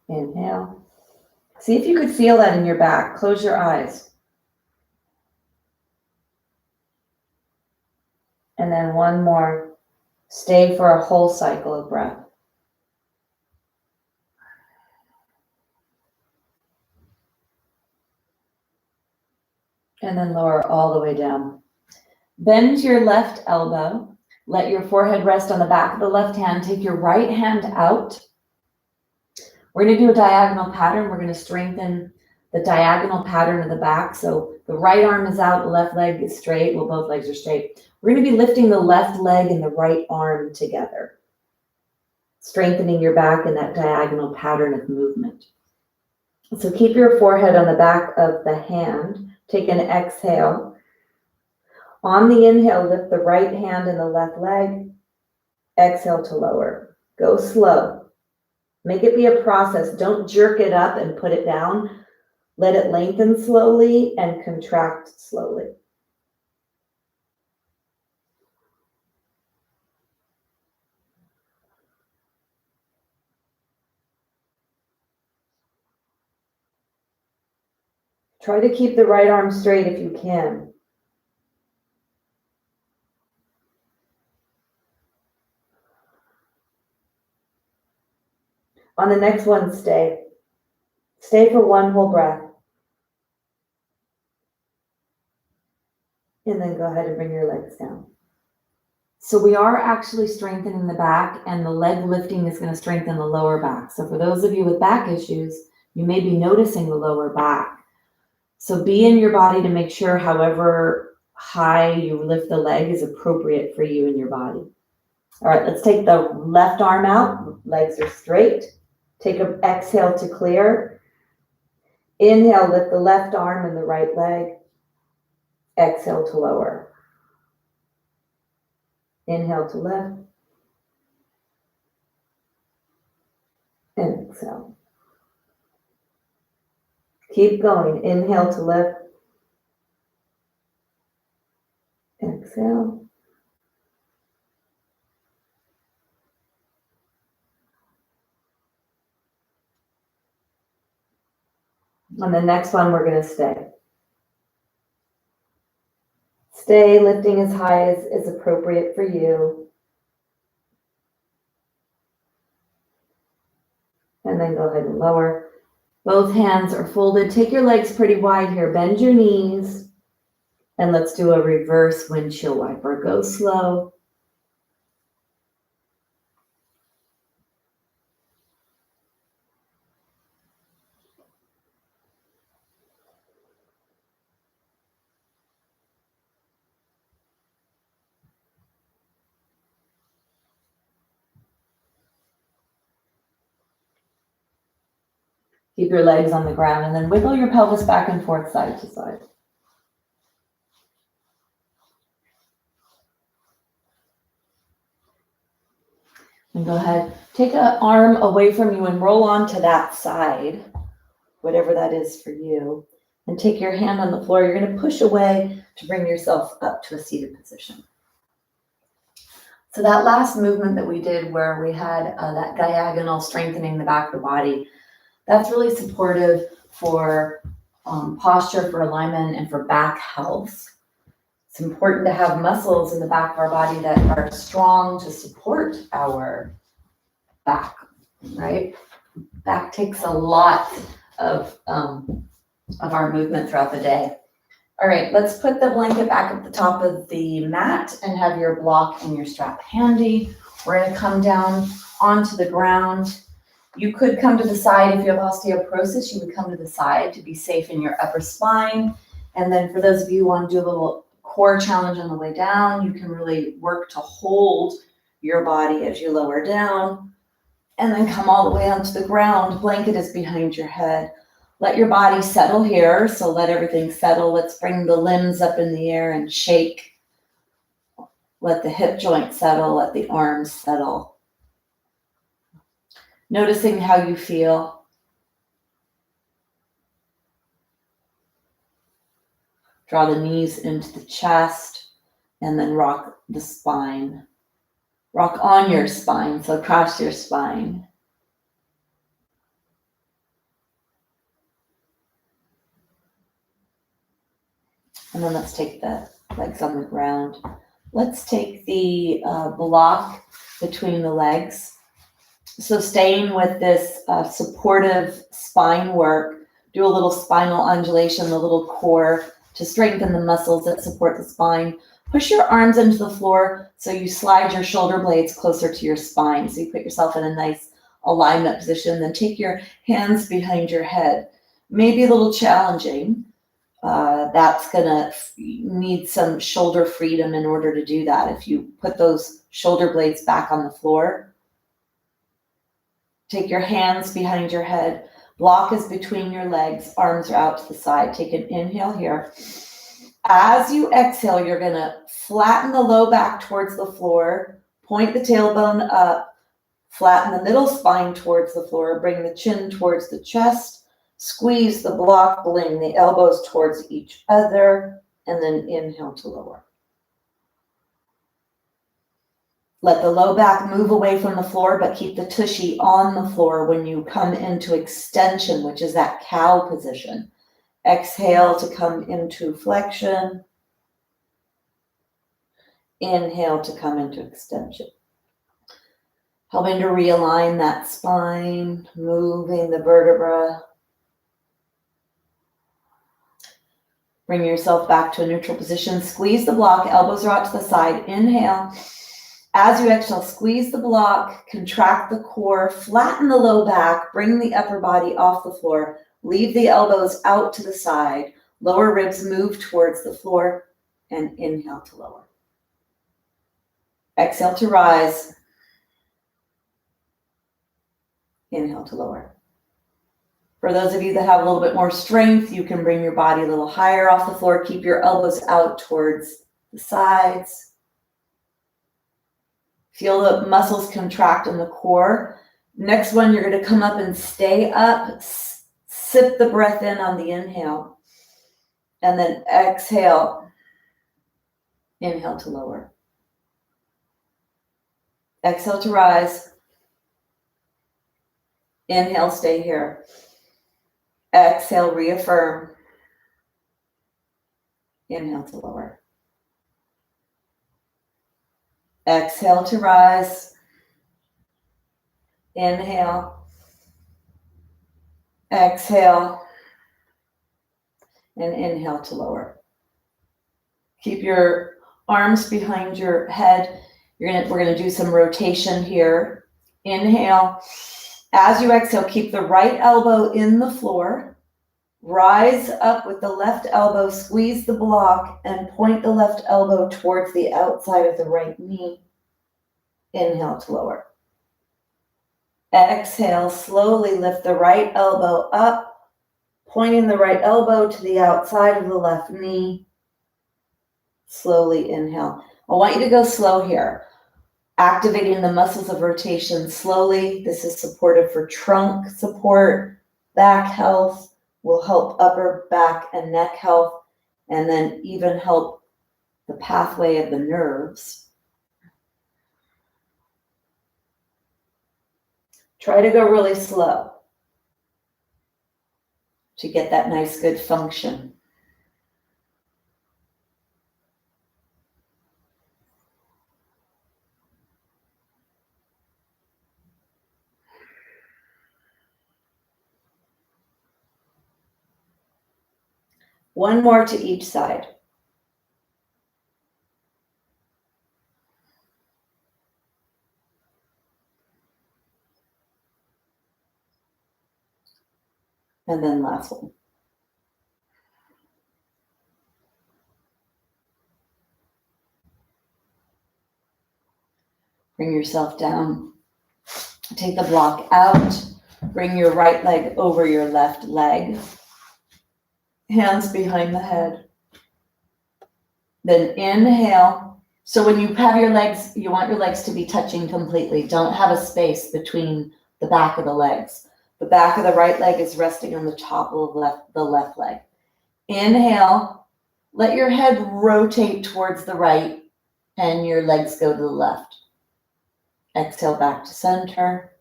Inhale. See if you could feel that in your back. Close your eyes. And then one more. Stay for a whole cycle of breath. And then lower all the way down. Bend your left elbow. Let your forehead rest on the back of the left hand. Take your right hand out. We're going to do a diagonal pattern. We're going to strengthen the diagonal pattern of the back. So the right arm is out, the left leg is straight. Well, both legs are straight. We're going to be lifting the left leg and the right arm together, strengthening your back in that diagonal pattern of movement. So keep your forehead on the back of the hand. Take an exhale. On the inhale, lift the right hand and the left leg. Exhale to lower. Go slow. Make it be a process. Don't jerk it up and put it down. Let it lengthen slowly and contract slowly. Try to keep the right arm straight if you can. On the next one, stay. Stay for one whole breath. And then go ahead and bring your legs down. So we are actually strengthening the back, and the leg lifting is going to strengthen the lower back. So for those of you with back issues, you may be noticing the lower back. So be in your body to make sure however high you lift the leg is appropriate for you and your body. All right, let's take the left arm out. Legs are straight. Take an exhale to clear. Inhale, lift the left arm and the right leg. Exhale to lower. Inhale to lift. And exhale. Keep going. Inhale to lift. Exhale. On the next one, we're going to stay. Stay lifting as high as is appropriate for you. And then go ahead and lower. Both hands are folded. Take your legs pretty wide here. Bend your knees. And let's do a reverse windshield wiper. Go slow. Keep your legs on the ground and then wiggle your pelvis back and forth side to side. And go ahead, take an arm away from you and roll on to that side, whatever that is for you. And take your hand on the floor. You're going to push away to bring yourself up to a seated position. So that last movement that we did where we had that diagonal strengthening the back of the body, that's really supportive for posture, for alignment, and for back health. It's important to have muscles in the back of our body that are strong to support our back, right? Back takes a lot of our movement throughout the day. All right, let's put the blanket back at the top of the mat and have your block and your strap handy. We're going to come down onto the ground. You could come to the side. If you have osteoporosis, you would come to the side to be safe in your upper spine. And then for those of you who want to do a little core challenge on the way down, you can really work to hold your body as you lower down and then come all the way onto the ground. Blanket is behind your head. Let your body settle here. So let everything settle. Let's bring the limbs up in the air and shake. Let the hip joint settle. Let the arms settle. Noticing how you feel. Draw the knees into the chest and then rock the spine. Rock on your spine, so across your spine. And then let's take the legs on the ground. Let's take the block between the legs. So staying with this supportive spine work, do a little spinal undulation, the little core to strengthen the muscles that support the spine. Push your arms into the floor so you slide your shoulder blades closer to your spine. So you put yourself in a nice alignment position. Then take your hands behind your head. Maybe a little challenging. That's gonna need some shoulder freedom in order to do that. If you put those shoulder blades back on the floor, take your hands behind your head. Block is between your legs. Arms are out to the side. Take an inhale here. As you exhale, you're gonna flatten the low back towards the floor. Point the tailbone up. Flatten the middle spine towards the floor. Bring the chin towards the chest. Squeeze the block, bring the elbows towards each other, and then inhale to lower. Let the low back move away from the floor, but keep the tushy on the floor when you come into extension, which is that cow position. Exhale to come into flexion. Inhale to come into extension. Helping to realign that spine, moving the vertebra. Bring yourself back to a neutral position. Squeeze the block, elbows are out to the side. Inhale. As you exhale, squeeze the block, contract the core, flatten the low back, bring the upper body off the floor, leave the elbows out to the side, lower ribs move towards the floor, and inhale to lower. Exhale to rise. Inhale to lower. For those of you that have a little bit more strength, you can bring your body a little higher off the floor. Keep your elbows out towards the sides. Feel the muscles contract in the core. Next one, you're going to come up and stay up. Sip the breath in on the inhale. And then exhale. Inhale to lower. Exhale to rise. Inhale, stay here. Exhale, reaffirm. Inhale to lower. Exhale to rise. Inhale. Exhale. And inhale to lower. Keep your arms behind your head. We're gonna do some rotation here. Inhale. As you exhale, keep the right elbow in the floor. Rise up with the left elbow, squeeze the block, and point the left elbow towards the outside of the right knee. Inhale to lower. Exhale, slowly lift the right elbow up, pointing the right elbow to the outside of the left knee. Slowly inhale. I want you to go slow here. Activating the muscles of rotation slowly. This is supportive for trunk support, back health, will help upper back and neck health, and then even help the pathway of the nerves. Try to go really slow to get that nice, good function. One more to each side. And then last one. Bring yourself down. Take the block out. Bring your right leg over your left leg. Hands behind the head. Then inhale. So when you have your legs, you want your legs to be touching completely. Don't have a space between the back of the legs. The back of the right leg is resting on the top of the left leg. Inhale. Let your head rotate towards the right and your legs go to the left. Exhale back to center.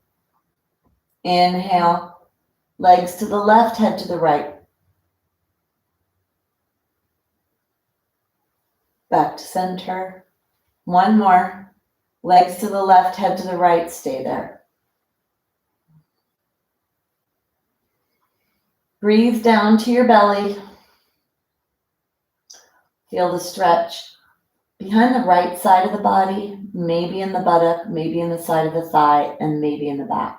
Inhale. Legs to the left, head to the right. Back to center. One more. Legs to the left, head to the right, stay there. Breathe down to your belly. Feel the stretch behind the right side of the body, maybe in the buttock, maybe in the side of the thigh, and maybe in the back.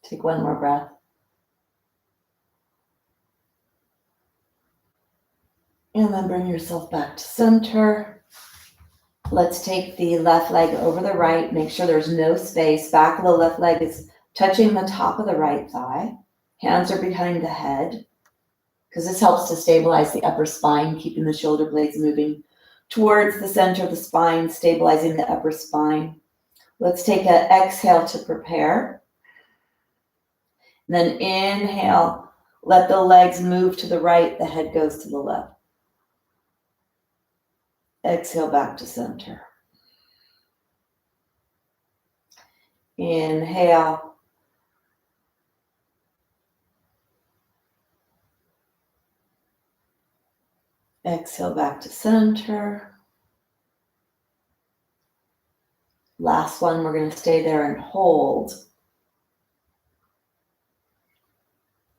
Take one more breath. And then bring yourself back to center. Let's take the left leg over the right. Make sure there's no space. Back of the left leg is touching the top of the right thigh. Hands are behind the head, because this helps to stabilize the upper spine, keeping the shoulder blades moving towards the center of the spine, stabilizing the upper spine. Let's take an exhale to prepare. And then inhale, let the legs move to the right, the head goes to the left. Exhale back to center. Inhale. Exhale back to center. Last one, we're going to stay there and hold.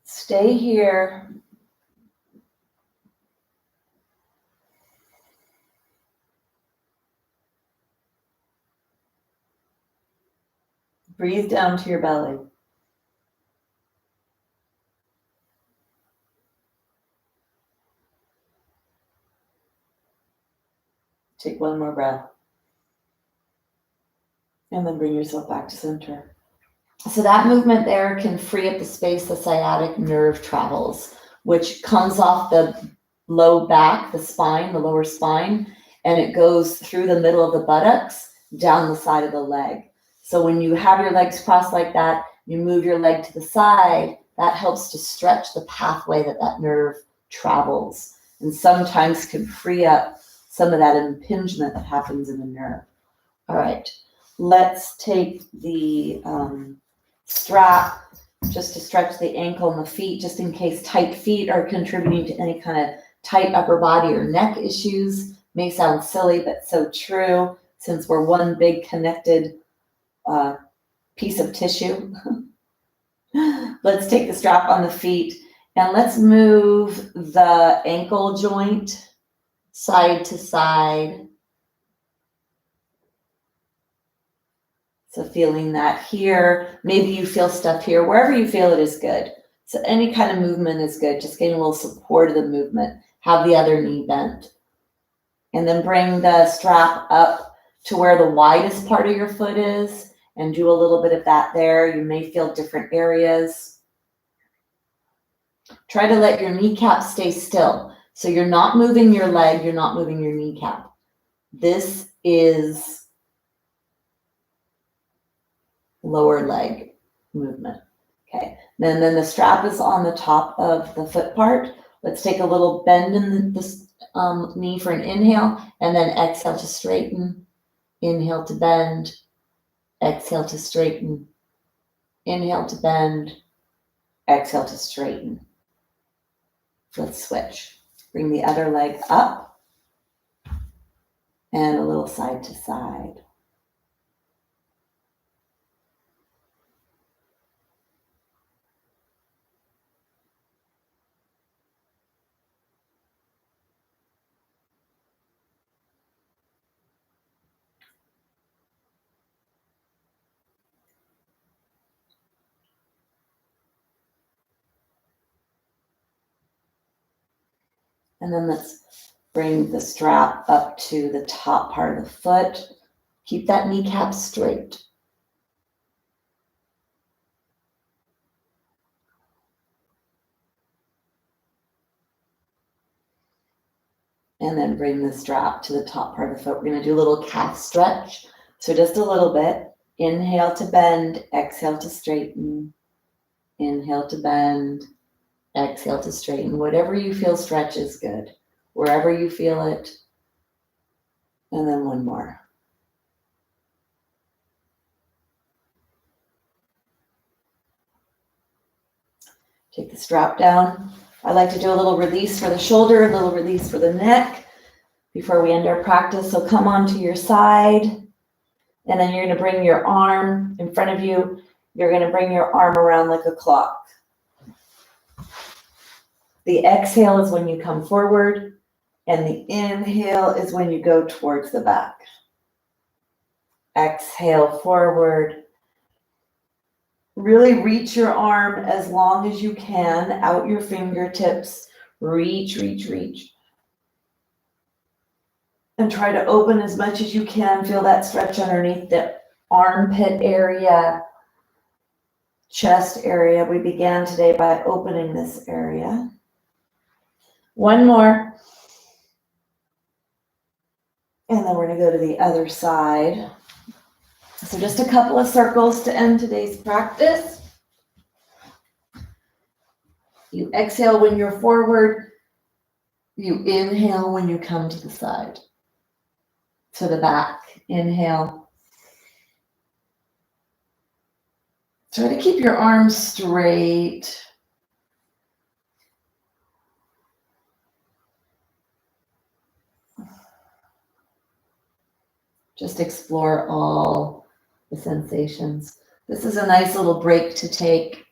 Stay here. Breathe down to your belly. Take one more breath. And then bring yourself back to center. So that movement there can free up the space the sciatic nerve travels, which comes off the low back, the spine, the lower spine, and it goes through the middle of the buttocks, down the side of the leg. So when you have your legs crossed like that, you move your leg to the side, that helps to stretch the pathway that nerve travels, and sometimes can free up some of that impingement that happens in the nerve. All right, let's take the strap just to stretch the ankle and the feet, just in case tight feet are contributing to any kind of tight upper body or neck issues. May sound silly, but so true, since we're one big connected piece of tissue. Let's take the strap on the feet and let's move the ankle joint side to side. So feeling that here, maybe you feel stuff here, wherever you feel it is good. So any kind of movement is good, just getting a little support of the movement. Have the other knee bent. And then bring the strap up to where the widest part of your foot is and do a little bit of that there. You may feel different areas. Try to let your kneecap stay still. So you're not moving your leg, you're not moving your kneecap. This is lower leg movement. Okay, then the strap is on the top of the foot part. Let's take a little bend in the knee for an inhale, and then exhale to straighten. Inhale to bend. Exhale to straighten. Inhale to bend. Exhale to straighten. Let's switch. Bring the other leg up and a little side to side. And then let's bring the strap up to the top part of the foot. Keep that kneecap straight. And then bring the strap to the top part of the foot. We're going to do a little calf stretch. So just a little bit. Inhale to bend, exhale to straighten. Inhale to bend, exhale to straighten. Whatever you feel stretch is good. Wherever you feel it. And then one more. Take the strap down. I like to do a little release for the shoulder, a little release for the neck before we end our practice. So come onto your side, and then you're going to bring your arm in front of you. You're going to bring your arm around like a clock. The exhale is when you come forward, and the inhale is when you go towards the back. Exhale forward. Really reach your arm as long as you can, out your fingertips. Reach, reach, reach. And try to open as much as you can. Feel that stretch underneath the armpit area, chest area. We began today by opening this area. One more. And then we're going to go to the other side. So just a couple of circles to end today's practice. You exhale when you're forward. You inhale when you come to the side. To the back. Inhale. Try to keep your arms straight. Just explore all the sensations. This is a nice little break to take.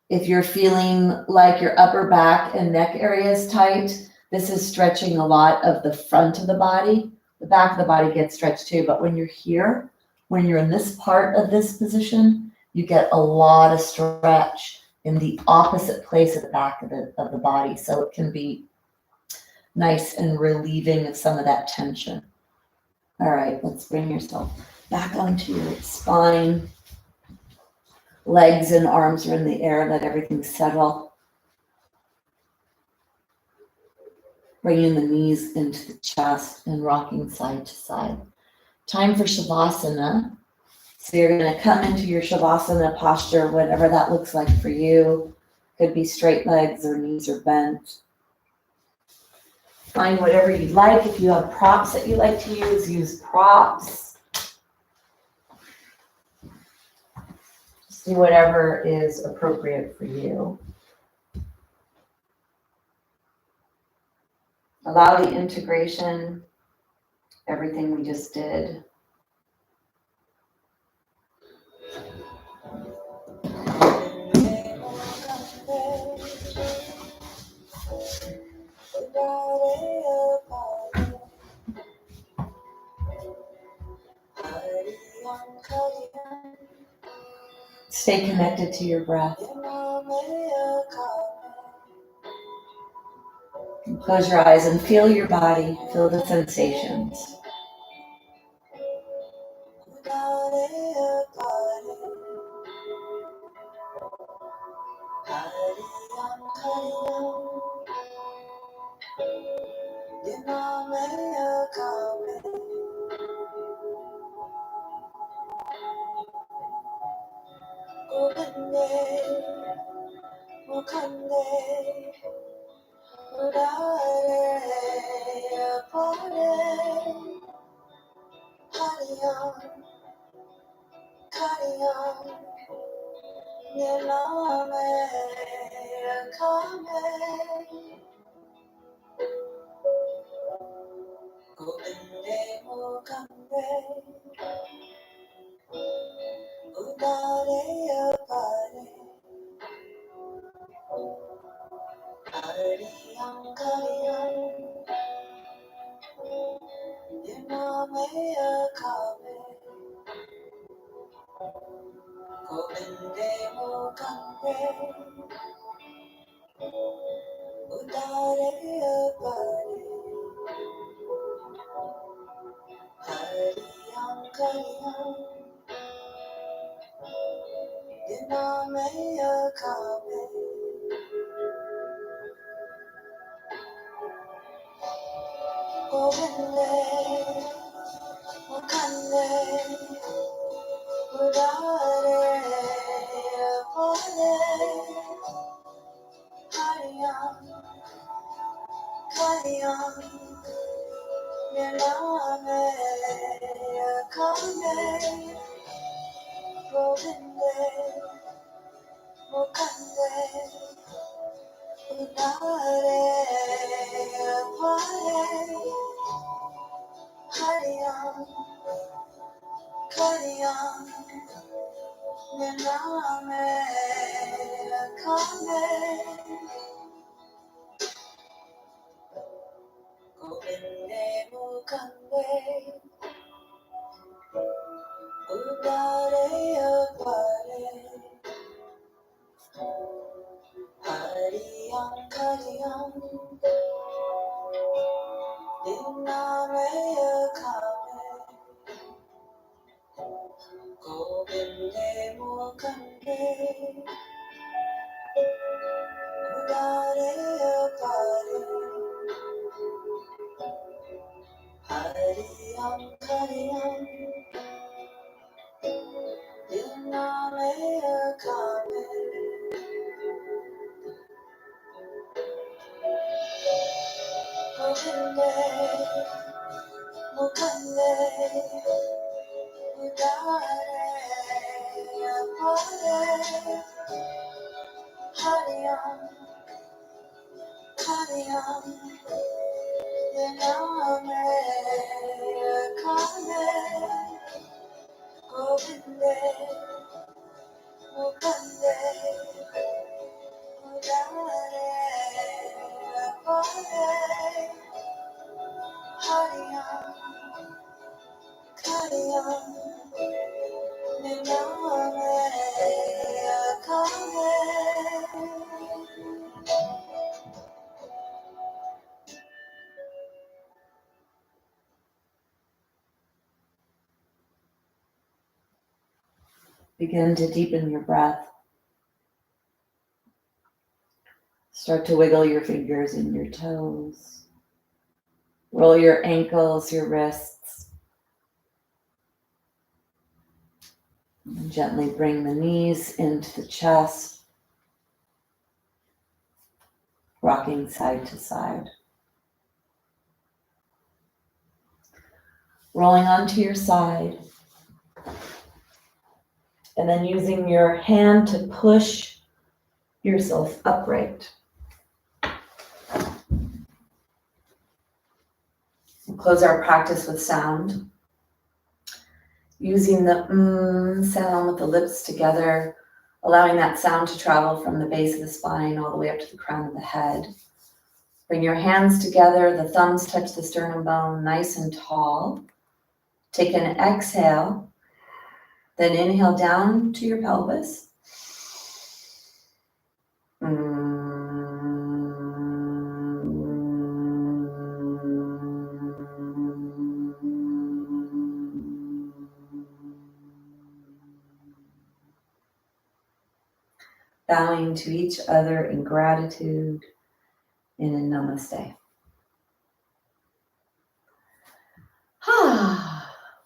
If you're feeling like your upper back and neck area is tight, this is stretching a lot of the front of the body. The back of the body gets stretched too, but when you're here, when you're in this part of this position, you get a lot of stretch in the opposite place at the back of the body. So it can be nice and relieving of some of that tension. All right, let's bring yourself back onto your spine. Legs and arms are in the air. Let everything settle. Bringing the knees into the chest and rocking side to side. Time for Shavasana. So you're going to come into your Shavasana posture, whatever that looks like for you. Could be straight legs or knees are bent. Find whatever you like. If you have props that you like to use props. Just do whatever is appropriate for you. Allow the integration, everything we just did. Stay connected to your breath. And close your eyes and feel your body, feel the sensations. mukande udare apare hariyam kariyam nename akame govinde mukande udare apare hariyam kariyam nename akame govinde mukande udare apare hariyam kariyam nename akame govinde mukande udare apare hariyam kariyam nename akame govinde mukande udare apare hariyam kariyam nename akame. Begin to deepen your breath. Start to wiggle your fingers and your toes. Roll your ankles, your wrists. And gently bring the knees into the chest, rocking side to side. Rolling onto your side. And then using your hand to push yourself upright. We'll close our practice with sound. Using the sound with the lips together, allowing that sound to travel from the base of the spine all the way up to the crown of the head. Bring your hands together, the thumbs touch the sternum bone, nice and tall. Take an exhale, then inhale down to your pelvis. Bowing to each other in gratitude in a namaste.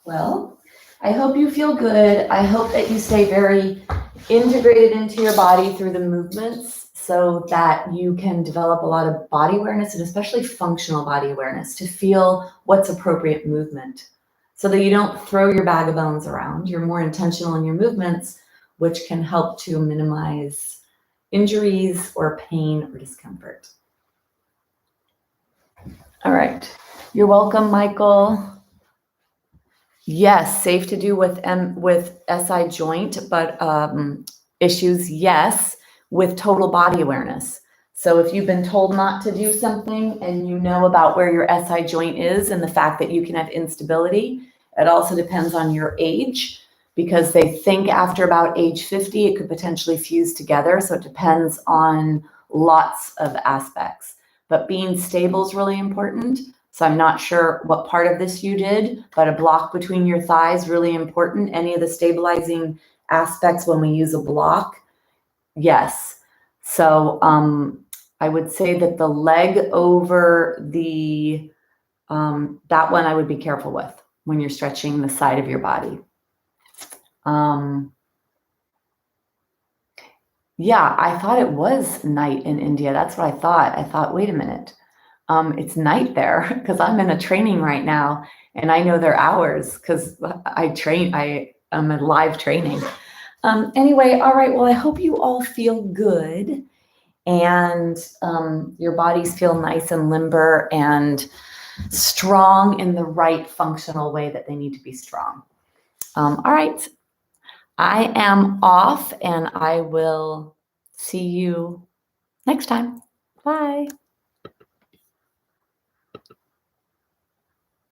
Well, I hope you feel good. I hope that you stay very integrated into your body through the movements so that you can develop a lot of body awareness and especially functional body awareness to feel what's appropriate movement so that you don't throw your bag of bones around. You're more intentional in your movements, which can help to minimize injuries or pain or discomfort. All right. You're welcome, Michael. Yes, safe to do with SI joint, but issues, yes, with total body awareness. So if you've been told not to do something and you know about where your SI joint is and the fact that you can have instability, it also depends on your age because they think after about age 50, it could potentially fuse together. So it depends on lots of aspects, but being stable is really important. So I'm not sure what part of this you did, but a block between your thighs, really important. Any of the stabilizing aspects when we use a block, yes. So I would say that the leg over the, that one I would be careful with when you're stretching the side of your body. Yeah, I thought it was night in India. That's what I thought. I thought, wait a minute. It's night there because I'm in a training right now and I know their hours because I am in live training.
Anyway, all right. Well, I hope you all feel good and your bodies feel nice and limber and strong in the right functional way that they need to be strong. All right. I am off and I will see you next time. Bye.